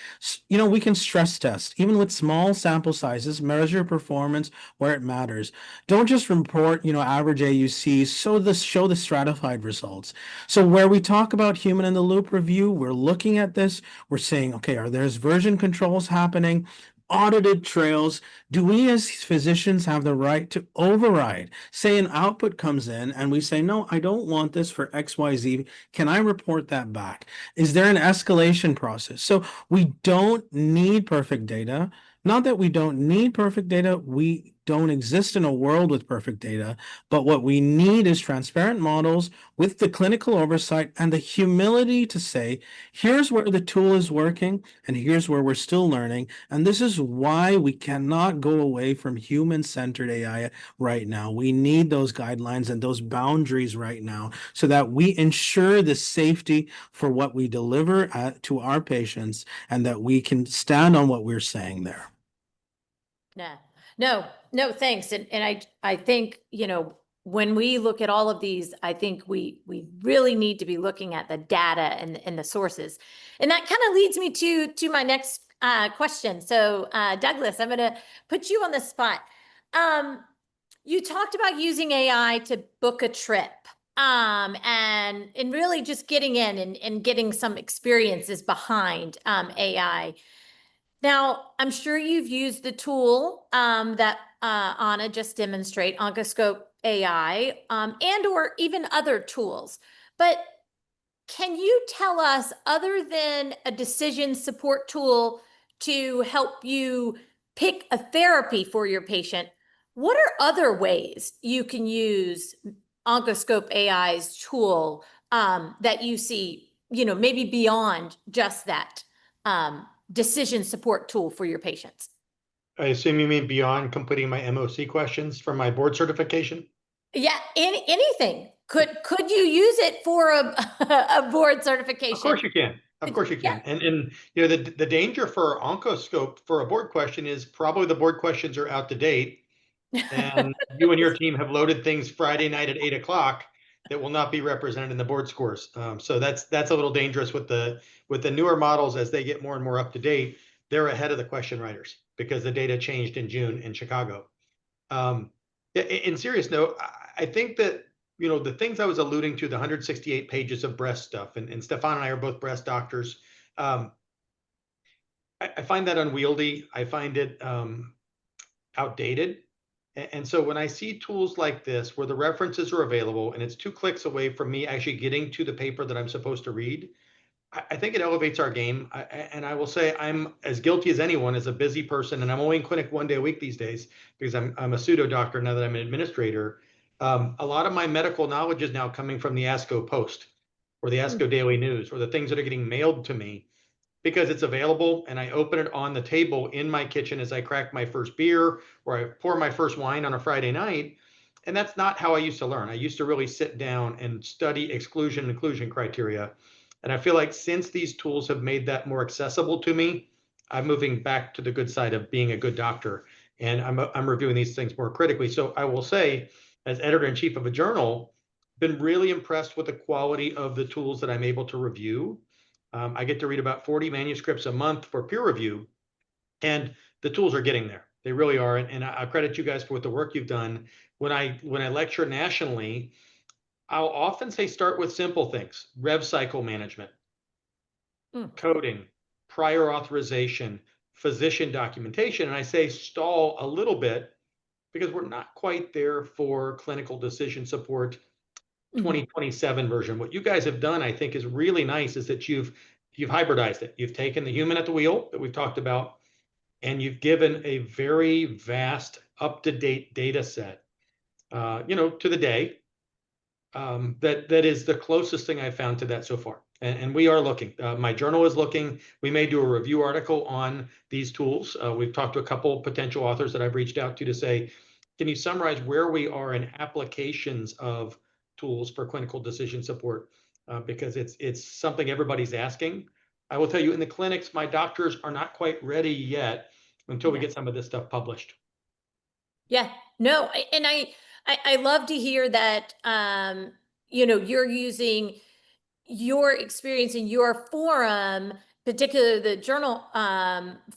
You know, we can stress test, even with small sample sizes, measure performance where it matters. Don't just report, average AUCs, show the stratified results. So where we talk about human in the loop review, we're looking at this, we're saying, okay, are there version controls happening? Audited trails. Do we as physicians have the right to override? Say an output comes in and we say, no, I don't want this for XYZ. Can I report that back? Is there an escalation process? So we don't need perfect data. Not that we don't need perfect data, we don't exist in a world with perfect data, but what we need is transparent models with the clinical oversight and the humility to say, here's where the tool is working and here's where we're still learning. And this is why we cannot go away from human-centered AI right now. We need those guidelines and those boundaries right now so that we ensure the safety for what we deliver to our patients and that we can stand on what we're saying there. No, thanks. And I think, when we look at all of these, I think we really need to be looking at the data and the sources. And that kind of leads me to my next question. So Douglas, I'm going to put you on the spot. You talked about using AI to book a trip and really just getting in and getting some experiences behind AI. Now, I'm sure you've used the tool that Anna just demonstrated, Oncoscope-AI, and or even other tools. But can you tell us, other than a decision support tool to help you pick a therapy for your patient, what are other ways you can use Oncoscope-AI's tool that you see, maybe beyond just that decision support tool for your patients? I assume you mean beyond completing my MOC questions for my board certification? Yeah, anything. Could you use it for a board certification? Of course you can. Of course you can. Yeah. And the danger for Oncoscope for a board question is probably the board questions are out to date, and you and your team have loaded things Friday night at 8 o'clock that will not be represented in the board scores. So that's a little dangerous with the newer models. As they get more and more up to date, they're ahead of the question writers because the data changed in June in Chicago. In serious note, I think that the things I was alluding to, the 168 pages of breast stuff, and Stefan and I are both breast doctors. I find that unwieldy. I find it outdated. And so when I see tools like this, where the references are available and it's 2 clicks away from me actually getting to the paper that I'm supposed to read, I think it elevates our game. And I will say I'm as guilty as anyone as a busy person, and I'm only in clinic 1 day a week these days because I'm a pseudo doctor now that I'm an administrator. A lot of my medical knowledge is now coming from the ASCO Post or the ASCO Daily News or the things that are getting mailed to me because it's available, and I open it on the table in my kitchen as I crack my first beer or I pour my first wine on a Friday night. And that's not how I used to learn. I used to really sit down and study exclusion and inclusion criteria. And I feel like since these tools have made that more accessible to me, I'm moving back to the good side of being a good doctor. And I'm reviewing these things more critically. So I will say, as editor-in-chief of a journal, been really impressed with the quality of the tools that I'm able to review. I get to read about 40 manuscripts a month for peer review, and the tools are getting there. They really are. And I credit you guys for the work you've done. When I lecture nationally, I'll often say start with simple things: rev cycle management, coding, prior authorization, physician documentation. And I say stall a little bit because we're not quite there for clinical decision support 2027 version. What you guys have done, I think, is really nice, is that you've hybridized it. You've taken the human at the wheel that we've talked about, and you've given a very vast, up-to-date data set, to the day. That is the closest thing I've found to that so far. And we are looking. My journal is looking. We may do a review article on these tools. We've talked to a couple potential authors that I've reached out to say, can you summarize where we are in applications of tools for clinical decision support? Because it's something everybody's asking. I will tell you, in the clinics, my doctors are not quite ready yet until we get some of this stuff published. Yeah, no, and I love to hear that, you're using your experience in your forum, particularly the journal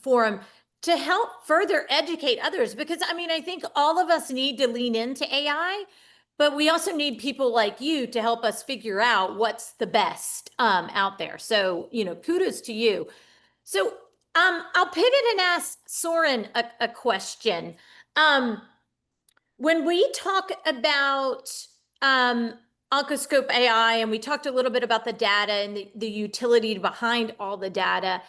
forum, to help further educate others. Because I mean, I think all of us need to lean into AI, but we also need people like you to help us figure out what's the best out there. So, kudos to you. So I'll pivot and ask Saurin a question. When we talk about Oncoscope-AI, and we talked a little bit about the data and the utility behind all the data,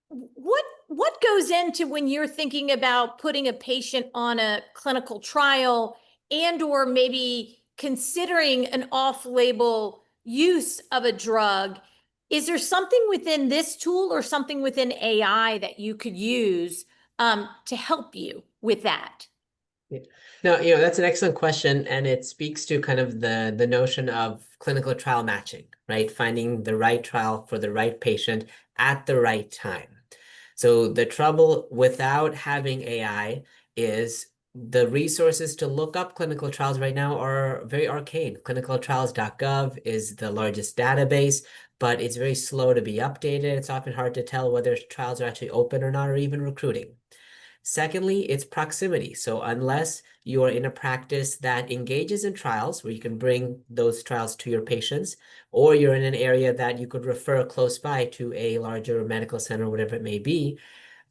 what goes into when you're thinking about putting a patient on a clinical trial and or maybe considering an off-label use of a drug? Is there something within this tool or something within AI that you could use to help you with that? Yeah. No, that's an excellent question, and it speaks to kind of the notion of clinical trial matching, right? Finding the right trial for the right patient at the right time. So the trouble without having AI is the resources to look up clinical trials right now are very arcane. Clinicaltrials.gov is the largest database, but it's very slow to be updated. It's often hard to tell whether trials are actually open or not, or even recruiting. Secondly, it's proximity. So unless you are in a practice that engages in trials where you can bring those trials to your patients, or you're in an area that you could refer close by to a larger medical center, whatever it may be,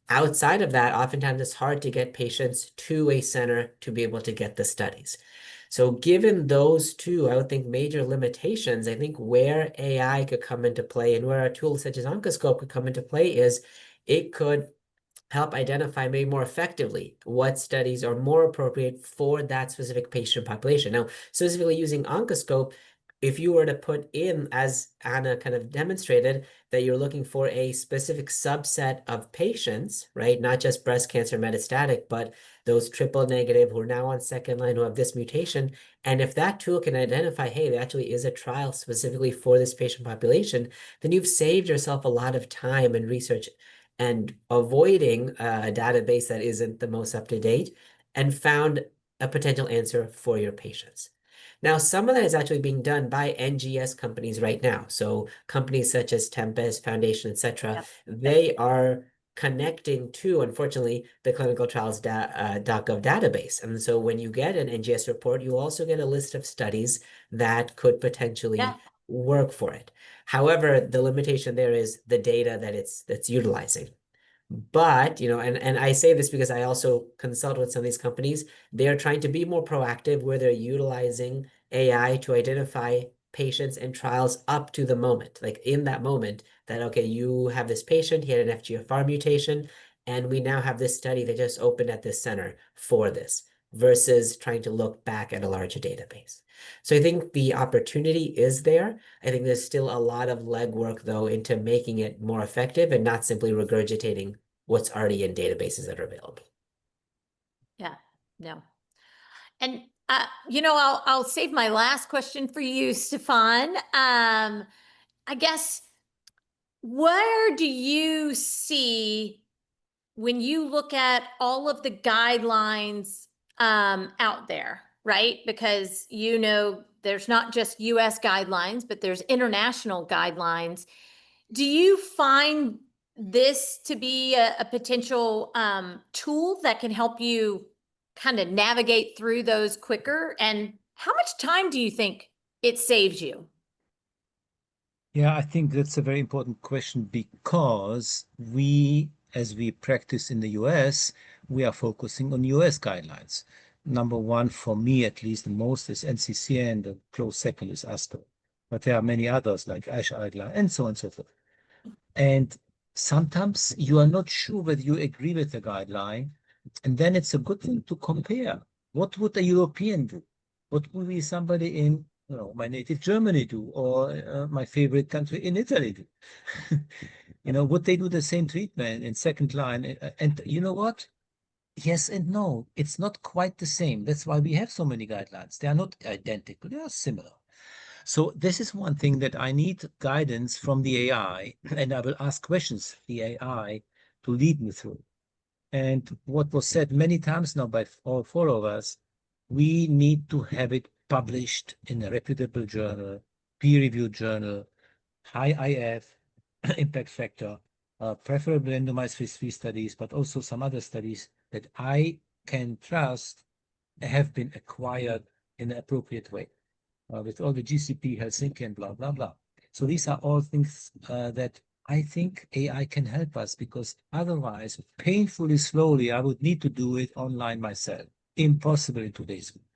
outside of that, oftentimes it's hard to get patients to a center to be able to get the studies. So given those two, I would think, major limitations, I think where AI could come into play and where a tool such as Oncoscope could come into play is it could help identify maybe more effectively what studies are more appropriate for that specific patient population. Now, specifically using Oncoscope, if you were to put in, as Anna kind of demonstrated, that you're looking for a specific subset of patients, right? Not just breast cancer metastatic, but those triple negative who are now on second line who have this mutation. And if that tool can identify, hey, there actually is a trial specifically for this patient population, then you've saved yourself a lot of time and research and avoiding a database that isn't the most up-to-date, and found a potential answer for your patients. Now, some of that is actually being done by NGS companies right now. So companies such as Tempest Foundation, etc., they are connecting to, unfortunately, the clinicaltrials.gov database. And so when you get an NGS report, you also get a list of studies that could potentially work for it. However, the limitation there is the data that's utilizing. But, and I say this because I also consult with some of these companies. They're trying to be more proactive where they're utilizing AI to identify patients and trials up to the moment, like in that moment that, okay, you have this patient, he had an FGFR mutation, and we now have this study that just opened at this center for this, versus trying to look back at a larger database. So I think the opportunity is there. I think there's still a lot of legwork, though, into making it more effective and not simply regurgitating what's already in databases that are available. Yeah, no. And I'll save my last question for you, Stefan. I guess, where do you see, when you look at all of the guidelines out there, right? Because there's not just US guidelines, but there's international guidelines. Do you find this to be a potential tool that can help you kind of navigate through those quicker? And how much time do you think it saves you? Yeah, I think that's a very important question because as we practice in the US, we are focusing on US guidelines. Number one, for me at least, the most is NCCN, and the close second is ASCO. But there are many others like ASH guideline and so on and so forth. And sometimes you are not sure whether you agree with the guideline, and then it's a good thing to compare. What would a European do? What would be somebody in my native Germany do, or my favorite country in Italy do? Would they do the same treatment in second line? And you know what? Yes and no. It's not quite the same. That's why we have so many guidelines. They are not identical. They are similar. So this is one thing that I need guidance from the AI, and I will ask questions the AI to lead me through. And what was said many times now by all four of us, we need to have it published in a reputable journal, peer-reviewed journal, high IF, impact factor, preferably randomized phase 3 studies, but also some other studies that I can trust have been acquired in an appropriate way, with all the GCP, Helsinki, and blah, blah, blah. So these are all things that I think AI can help us, because otherwise, painfully slowly, I would need to do it online myself. Impossible in today's world.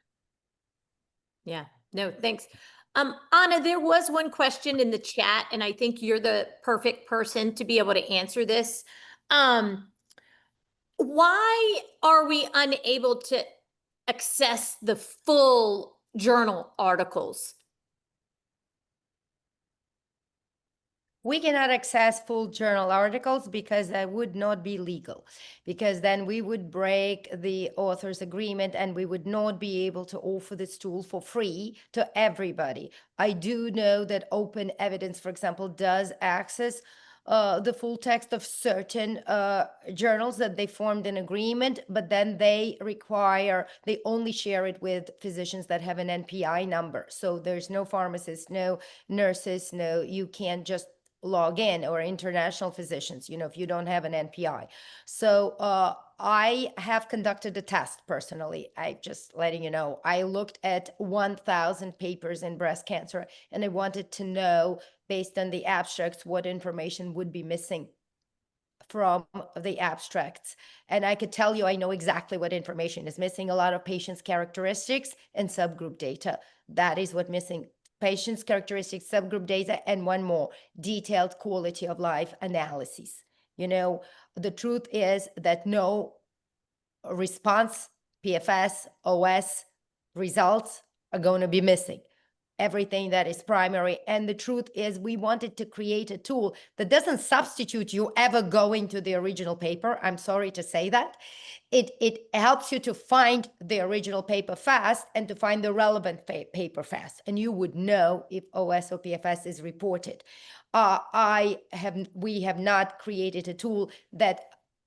Yeah, no, thanks. Anna, there was one question in the chat, and I think you're the perfect person to be able to answer this. Why are we unable to access the full journal articles? We cannot access full journal articles because that would not be legal, because then we would break the author's agreement and we would not be able to offer this tool for free to everybody. I do know that Open Evidence, for example, does access the full text of certain journals that they formed an agreement, but then they only share it with physicians that have an NPI number. So there's no pharmacists, no nurses, you can't just log in, or international physicians, if you don't have an NPI. So I have conducted a test personally. I just letting you know, I looked at 1,000 papers in breast cancer, and I wanted to know, based on the abstracts, what information would be missing from the abstracts. And I could tell you, I know exactly what information is missing. A lot of patients' characteristics and subgroup data. That is what missing. Patients' characteristics, subgroup data, and one more, detailed quality of life analyses. The truth is that no response, PFS, OS results are going to be missing. Everything that is primary. And the truth is, we wanted to create a tool that doesn't substitute you ever going to the original paper. I'm sorry to say that. It helps you to find the original paper fast and to find the relevant paper fast. And you would know if OS or PFS is reported. We have not created a tool that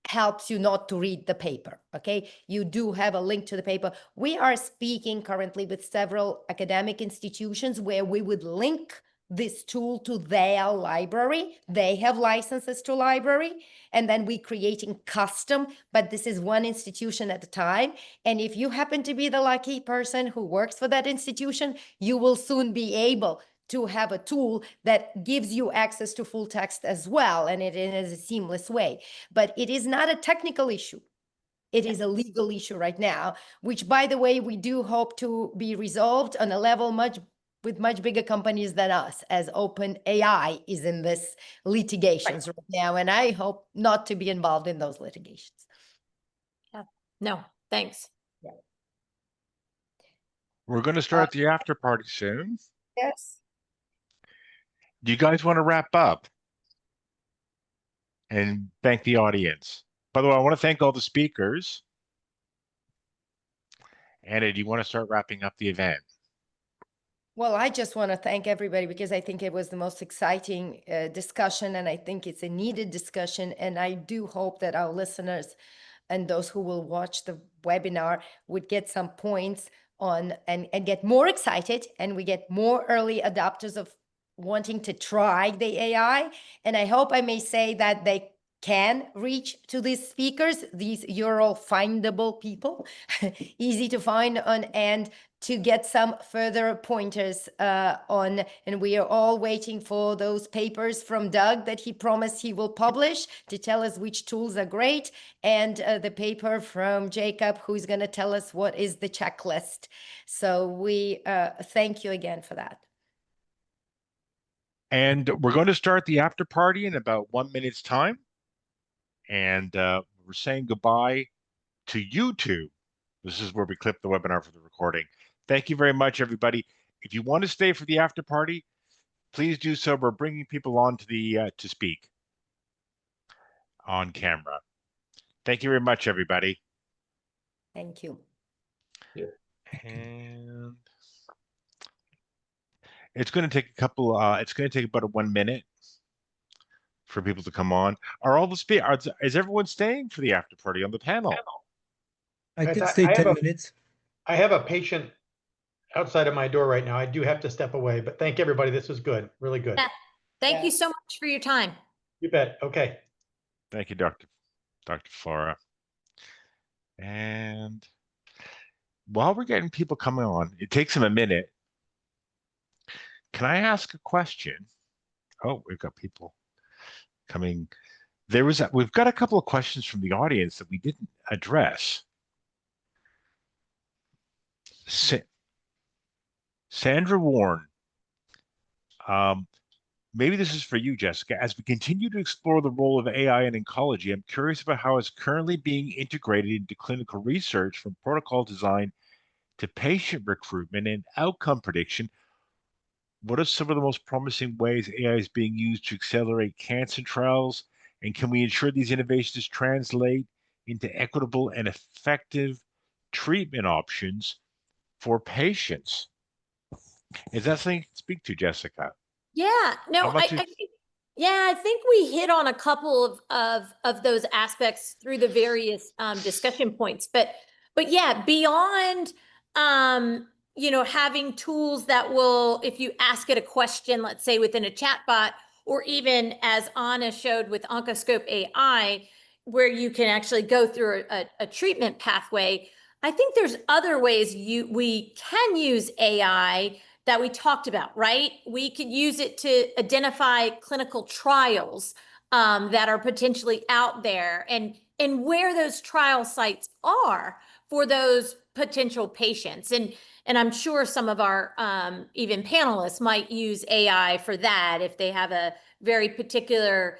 helps you not to read the paper, okay? You do have a link to the paper. We are speaking currently with several academic institutions where we would link this tool to their library. They have licenses to library, and then we creating custom, but this is one institution at a time. And if you happen to be the lucky person who works for that institution, you will soon be able to have a tool that gives you access to full text as well, and it is a seamless way. But it is not a technical issue. It is a legal issue right now, which, by the way, we do hope to be resolved on a level much with much bigger companies than us, as OpenAI is in this litigations right now, and I hope not to be involved in those litigations. Yeah. No, thanks. Yeah. We're going to start the after party soon. Yes. Do you guys want to wrap up and thank the audience? By the way, I want to thank all the speakers. Anna, do you want to start wrapping up the event? Well, I just want to thank everybody because I think it was the most exciting discussion, and I think it's a needed discussion. And I do hope that our listeners and those who will watch the webinar would get some points on and get more excited, and we get more early adopters of wanting to try the AI. And I hope I may say that they can reach to these speakers. You're all findable people, easy to find on, and to get some further pointers on, and we are all waiting for those papers from Doug that he promised he will publish to tell us which tools are great, and the paper from Jacob, who's going to tell us what is the checklist. So we thank you again for that. And we're going to start the after party in about 1 minute's time. And we're saying goodbye to YouTube. This is where we clip the webinar for the recording. Thank you very much, everybody. If you want to stay for the after party, please do so. We're bringing people on to the to speak on camera. Thank you very much, everybody. Thank you. And it's going to take a couple. It's going to take about 1 minute for people to come on. Are all the is everyone staying for the after party on the panel? I can stay 10 minutes. I have a patient outside of my door right now. I do have to step away, but thank everybody. This was good. Really good. Yeah. Thank you so much for your time. You bet. Okay. Thank you, Dr. Flora. And while we're getting people coming on, it takes them a minute. Can I ask a question? Oh, we've got people coming. We've got a couple of questions from the audience that we didn't address. Sandra Warren, maybe this is for you, Jessica. As we continue to explore the role of AI in oncology, I'm curious about how it's currently being integrated into clinical research, from protocol design to patient recruitment and outcome prediction. What are some of the most promising ways AI is being used to accelerate cancer trials? And can we ensure these innovations translate into equitable and effective treatment options for patients? Is that something you can speak to, Jessica? Yeah, no, I think we hit on a couple of those aspects through the various discussion points, but yeah, beyond having tools that will, if you ask it a question, let's say within a chatbot, or even as Anna showed with Oncoscope-AI, where you can actually go through a treatment pathway. I think there's other ways we can use AI that we talked about, right? We could use it to identify clinical trials that are potentially out there, and where those trial sites are for those potential patients. And I'm sure some of our even panelists might use AI for that if they have a very particular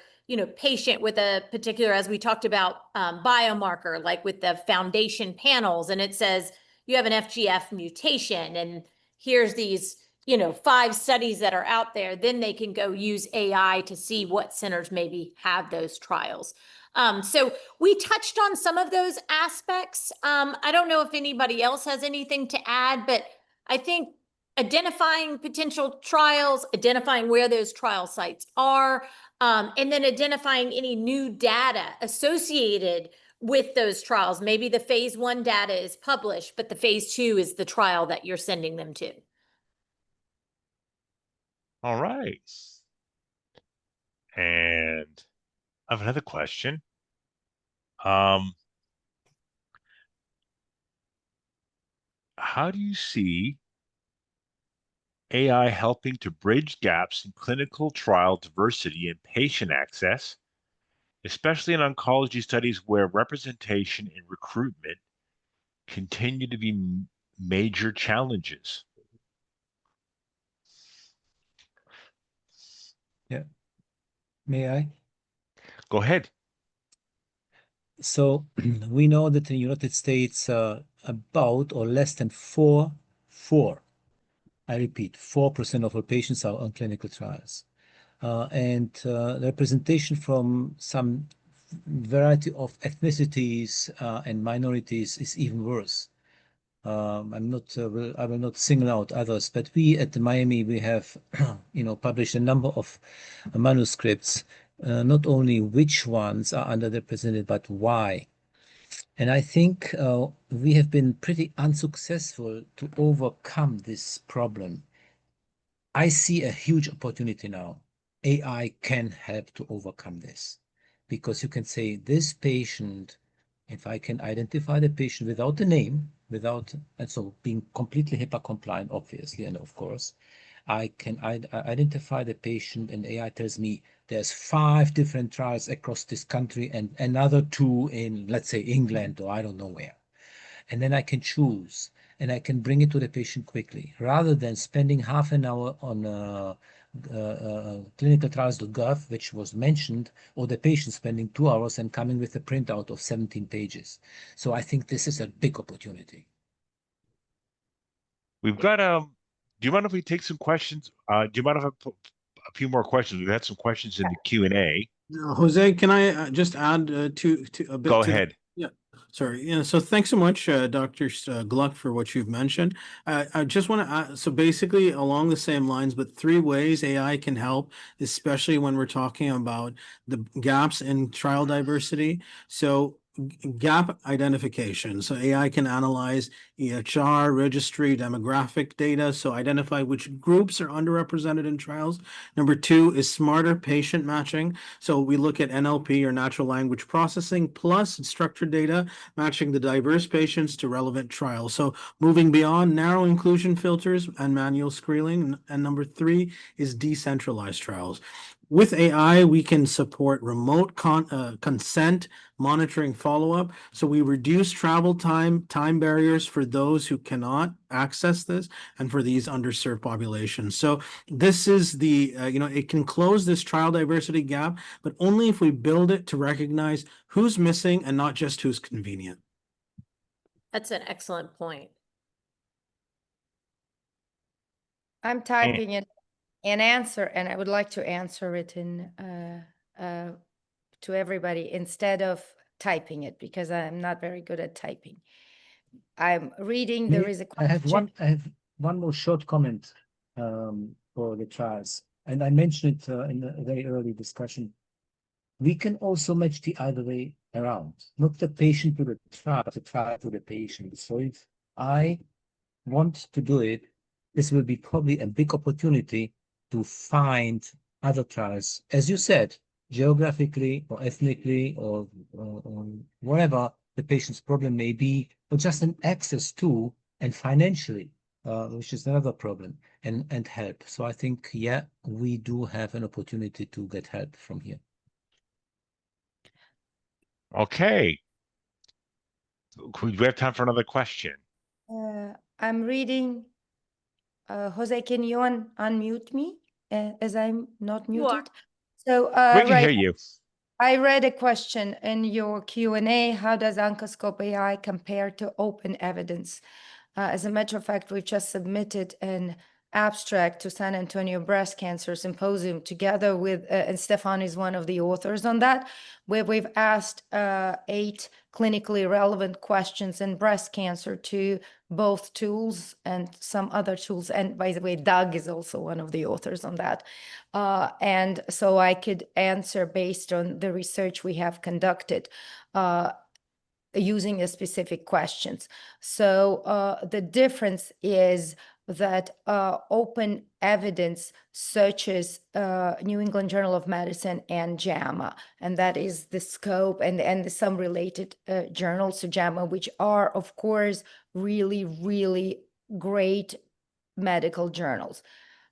patient with a particular, as we talked about, biomarker, like with the foundation panels, and it says you have an FGF mutation, and here's these 5 studies that are out there. Then they can go use AI to see what centers maybe have those trials. So we touched on some of those aspects. I don't know if anybody else has anything to add, but I think identifying potential trials, identifying where those trial sites are, and then identifying any new data associated with those trials. Maybe the phase 1 data is published, but the phase 2 is the trial that you're sending them to. All right. And I have another question. How do you see AI helping to bridge gaps in clinical trial diversity and patient access, especially in oncology studies where representation and recruitment continue to be major challenges? Yeah. May I? Go ahead. So we know that in the United States, about or less than 4%, I repeat, 4% of all patients are on clinical trials. And representation from some variety of ethnicities and minorities is even worse. I'm not, I will not single out others, but we at the Miami, we have, published a number of manuscripts, not only which ones are underrepresented, but why. And I think we have been pretty unsuccessful to overcome this problem. I see a huge opportunity now. AI can help to overcome this because you can say this patient, if I can identify the patient without the name, and so being completely HIPAA compliant, obviously, and of course, I can identify the patient and AI tells me there's 5 different trials across this country and another 2 in, let's say, England or I don't know where. And then I can choose and I can bring it to the patient quickly rather than spending half an hour on clinicaltrials.gov, which was mentioned, or the patient spending 2 hours and coming with a printout of 17 pages. So I think this is a big opportunity. We've got do you mind if we take some questions? Do you mind if I put a few more questions? We've had some questions in the Q&A. Jose, can I just add to a bit? Go to ahead. Yeah, sorry. Yeah, so thanks so much, Dr. Glück, for what you've mentioned. I just want to, so basically along the same lines, but 3 ways AI can help, especially when we're talking about the gaps in trial diversity. So gap identification. So AI can analyze EHR, registry, demographic data, so identify which groups are underrepresented in trials. Number 2 is smarter patient matching. So we look at NLP or natural language processing plus structured data, matching the diverse patients to relevant trials. So moving beyond narrow inclusion filters and manual screening. And number 3 is decentralized trials. With AI, we can support remote consent, monitoring, follow-up. So we reduce travel time barriers for those who cannot access this and for these underserved populations. So this is the, it can close this trial diversity gap, but only if we build it to recognize who's missing and not just who's convenient. That's an excellent point. I'm typing in an answer, and I would like to answer it in to everybody instead of typing it because I'm not very good at typing. I'm reading. There is a question. I have one more short comment for the trials, and I mentioned it in a very early discussion. We can also match the other way around, not the patient to the trial, the trial to the patient. So if I want to do it, this will be probably a big opportunity to find other trials, as you said, geographically or ethnically or whatever the patient's problem may be, or just an access to and financially, which is another problem, and help. So I think, yeah, we do have an opportunity to get help from here. Okay. Do we have time for another question? I'm reading. Jose, can you unmute me as I'm not muted? You are. So We can hear you. I read a question in your Q&A. How does Oncoscope-AI compare to open evidence? As a matter of fact, we just submitted an abstract to San Antonio Breast Cancer Symposium together with, and Stefan is one of the authors on that, where we've asked 8 clinically relevant questions in breast cancer to both tools and some other tools. And by the way, Doug is also one of the authors on that. And so I could answer based on the research we have conducted using a specific questions. So the difference is that open evidence searches New England Journal of Medicine and JAMA, and that is the scope and some related journals to JAMA, which are, of course, really, really great medical journals.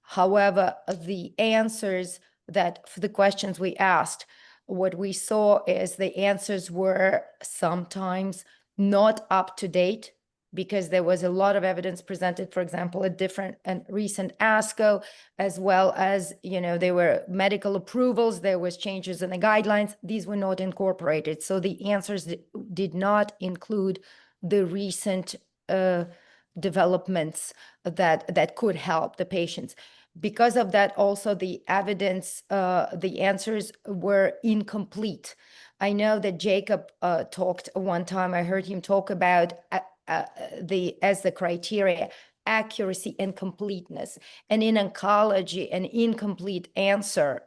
However, the answers that for the questions we asked, what we saw is the answers were sometimes not up to date because there was a lot of evidence presented, for example, at different and recent ASCO, as well as, there were medical approvals, there was changes in the guidelines. These were not incorporated. So the answers did not include the recent developments that could help the patients. Because of that, also the evidence, the answers were incomplete. I know that Jacob talked one time, I heard him talk about as the criteria, accuracy and completeness. And in oncology, an incomplete answer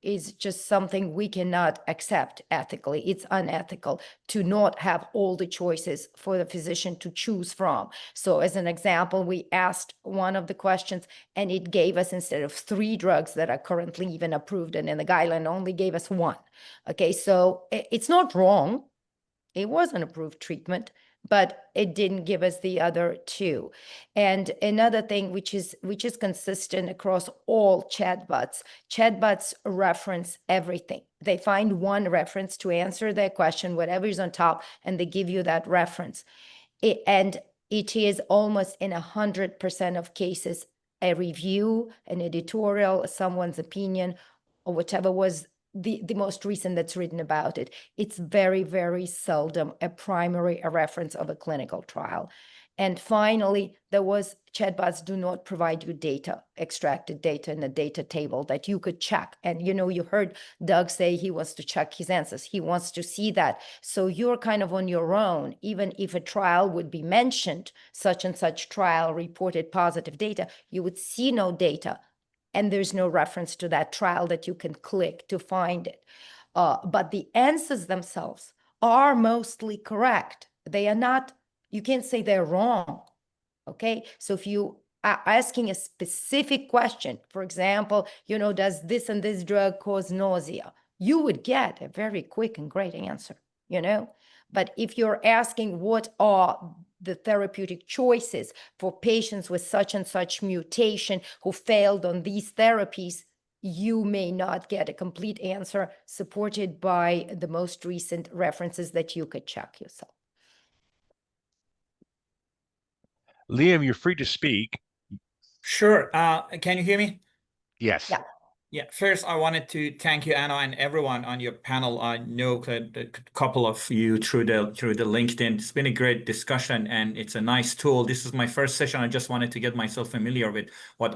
is just something we cannot accept ethically. It's unethical to not have all the choices for the physician to choose from. So as an example, we asked one of the questions and it gave us, instead of 3 drugs that are currently even approved and in the guideline, only gave us 1. Okay, so it's not wrong. It was an approved treatment, but it didn't give us the other 2. And another thing which is consistent across all chatbots reference everything. They find one reference to answer their question, whatever is on top, and they give you that reference. And it is almost in 100% of cases a review, an editorial, someone's opinion, or whatever was the most recent that's written about it. It's very, very seldom a reference of a clinical trial. And finally, chatbots do not provide you data, extracted data in a data table that you could check. And you heard Doug say he wants to check his answers. He wants to see that. So you're kind of on your own. Even if a trial would be mentioned, such and such trial reported positive data, you would see no data. And there's no reference to that trial that you can click to find it. But the answers themselves are mostly correct. They are not, you can't say they're wrong, okay? So if you are asking a specific question, for example, does this and this drug cause nausea? You would get a very quick and great answer, But if you're asking what are the therapeutic choices for patients with such and such mutation who failed on these therapies, you may not get a complete answer supported by the most recent references that you could check yourself. Liam, you're free to speak. Sure. Can you hear me? Yes. Yeah. Yeah. First, I wanted to thank you, Anna, and everyone on your panel. I know a couple of you through the LinkedIn. It's been a great discussion, and it's a nice tool. This is my first session. I just wanted to get myself familiar with what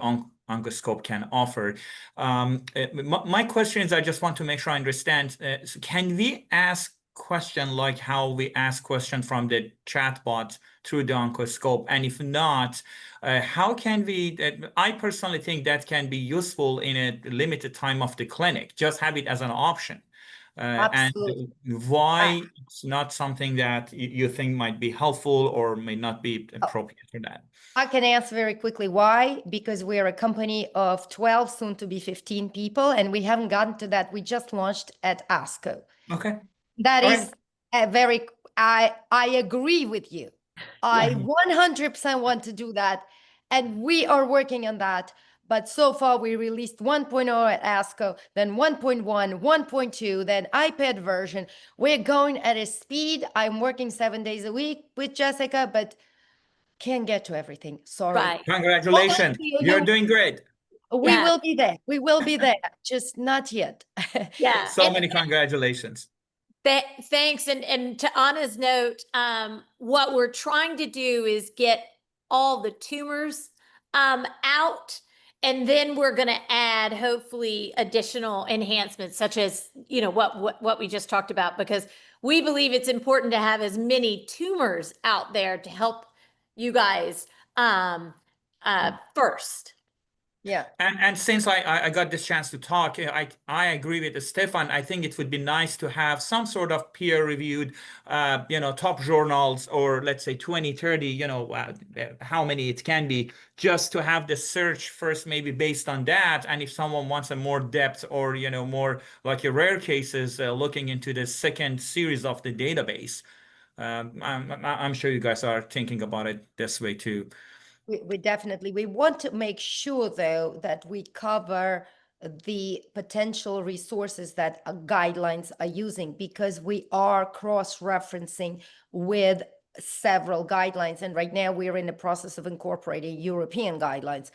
Oncoscope can offer. My question is, I just want to make sure I understand. So can we ask question like how we ask question from the chatbot through the Oncoscope? And if not, how can we, I personally think that can be useful in a limited time of the clinic, just have it as an option. Absolutely. And why it's not something that you think might be helpful or may not be appropriate for that? I can answer very quickly. Why? Because we're a company of 12, soon to be 15 people, and we haven't gotten to that. We just launched at ASCO. Okay. That All is a very, I agree with you. I 100% want to do that. And we are working on that. But so far we released 1.0 at ASCO, then 1.1, 1.2, then iPad version. We're going at a speed. I'm working 7 days a week with Jessica, but can't get to everything. Sorry. Right. Congratulations. You're doing great. We Yeah. will be there. We will be there. Just not yet. Yeah. So many congratulations. Thanks. And to Anna's note, what we're trying to do is get all the tumors out, and then we're going to add hopefully additional enhancements, such as what we just talked about, because we believe it's important to have as many tumors out there to help you guys first. Yeah. And since I got this chance to talk, I agree with Stefan. I think it would be nice to have some sort of peer-reviewed, top journals, or let's say 20, 30, how many it can be, just to have the search first, maybe based on that. And if someone wants a more depth or, more like a rare cases, looking into the second series of the database. I'm sure you guys are thinking about it this way too. We definitely, we want to make sure though that we cover the potential resources that guidelines are using, because we are cross-referencing with several guidelines. And right now we're in the process of incorporating European guidelines,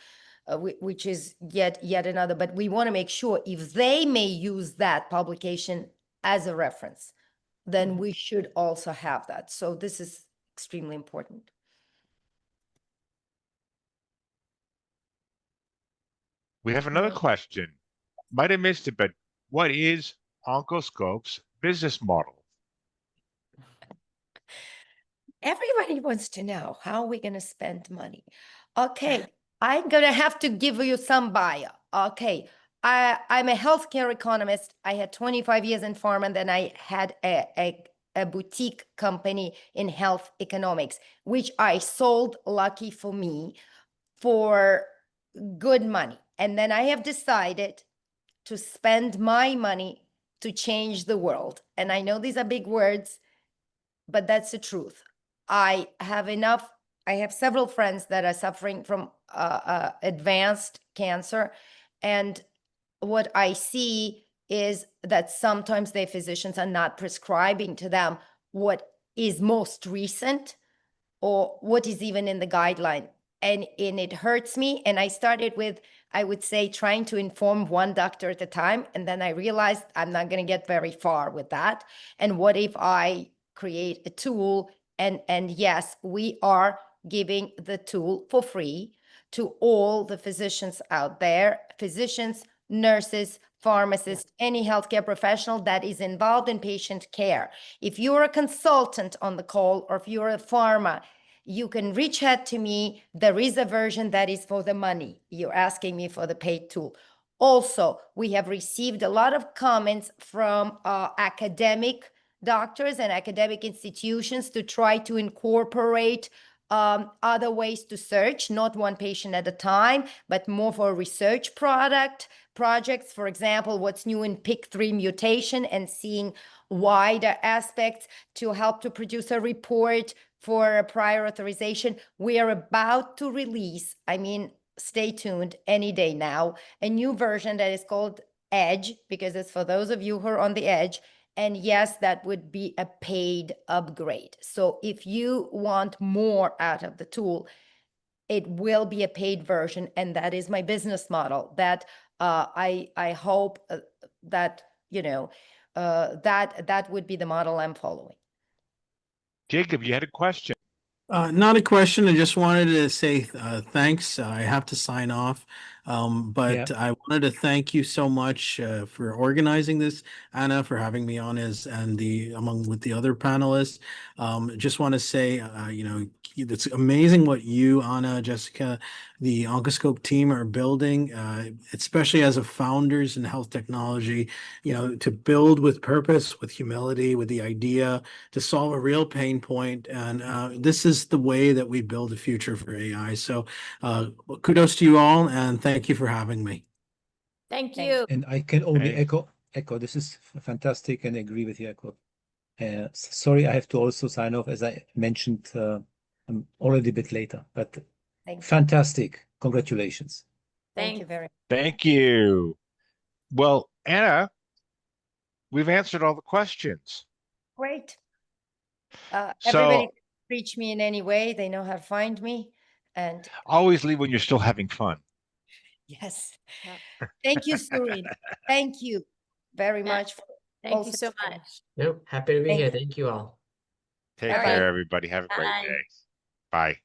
which is yet another. But we want to make sure if they may use that publication as a reference, then we should also have that. So this is extremely important. We have another question. Might have missed it, but what is Oncoscope's business model? Everybody wants to know how are we going to spend money. Okay, I'm going to have to give you some bio. Okay, I'm a healthcare economist. I had 25 years in pharma, and then I had a boutique company in health economics, which I sold, lucky for me, for good money. And then I have decided to spend my money to change the world. And I know these are big words, but that's the truth. I have several friends that are suffering from advanced cancer. And what I see is that sometimes their physicians are not prescribing to them what is most recent or what is even in the guideline. And it hurts me. And I started with, I would say, trying to inform one doctor at a time. And then I realized I'm not going to get very far with that. And what if I create a tool? And yes, we are giving the tool for free to all the physicians out there, physicians, nurses, pharmacists, any healthcare professional that is involved in patient care. If you're a consultant on the call, or if you're a pharma, you can reach out to me. There is a version that is for the money. You're asking me for the paid tool. Also, we have received a lot of comments from academic doctors and academic institutions to try to incorporate other ways to search, not one patient at a time, but more for a research projects. For example, what's new in PIK3 mutation, and seeing wider aspects to help to produce a report for a prior authorization. We are about to release, stay tuned any day now, a new version that is called Edge, because it's for those of you who are on the edge. And yes, that would be a paid upgrade. So if you want more out of the tool, it will be a paid version. And that is my business model that I hope that, that would be the model I'm following. Jacob, you had a question. Not a question. I just wanted to say thanks. I have to sign off. But I wanted to thank you so much for organizing this, Anna, for having me on along with the other panelists. Just want to say, it's amazing what you, Anna, Jessica, the Oncoscope team are building, especially as a founders in health technology, to build with purpose, with humility, with the idea to solve a real pain point. And this is the way that we build the future for AI. So kudos to you all, and thank you for having me. Thank you. And I can only Hey. echo. This is fantastic, and I agree with you, Echo. Sorry, I have to also sign off, as I mentioned. I'm already a bit later, but fantastic. Congratulations. Thank you very much. Thank you. Well, Anna, we've answered all the questions. Great. So Everybody can reach me in any way. They know how to find me. And always leave when you're still having fun. yes. Thank you, Saurin. Thank you very much. Thank you so much. Nope, happy to be here. Thank you all. Take Bye-bye. care, everybody. Have a great Bye. day. Bye.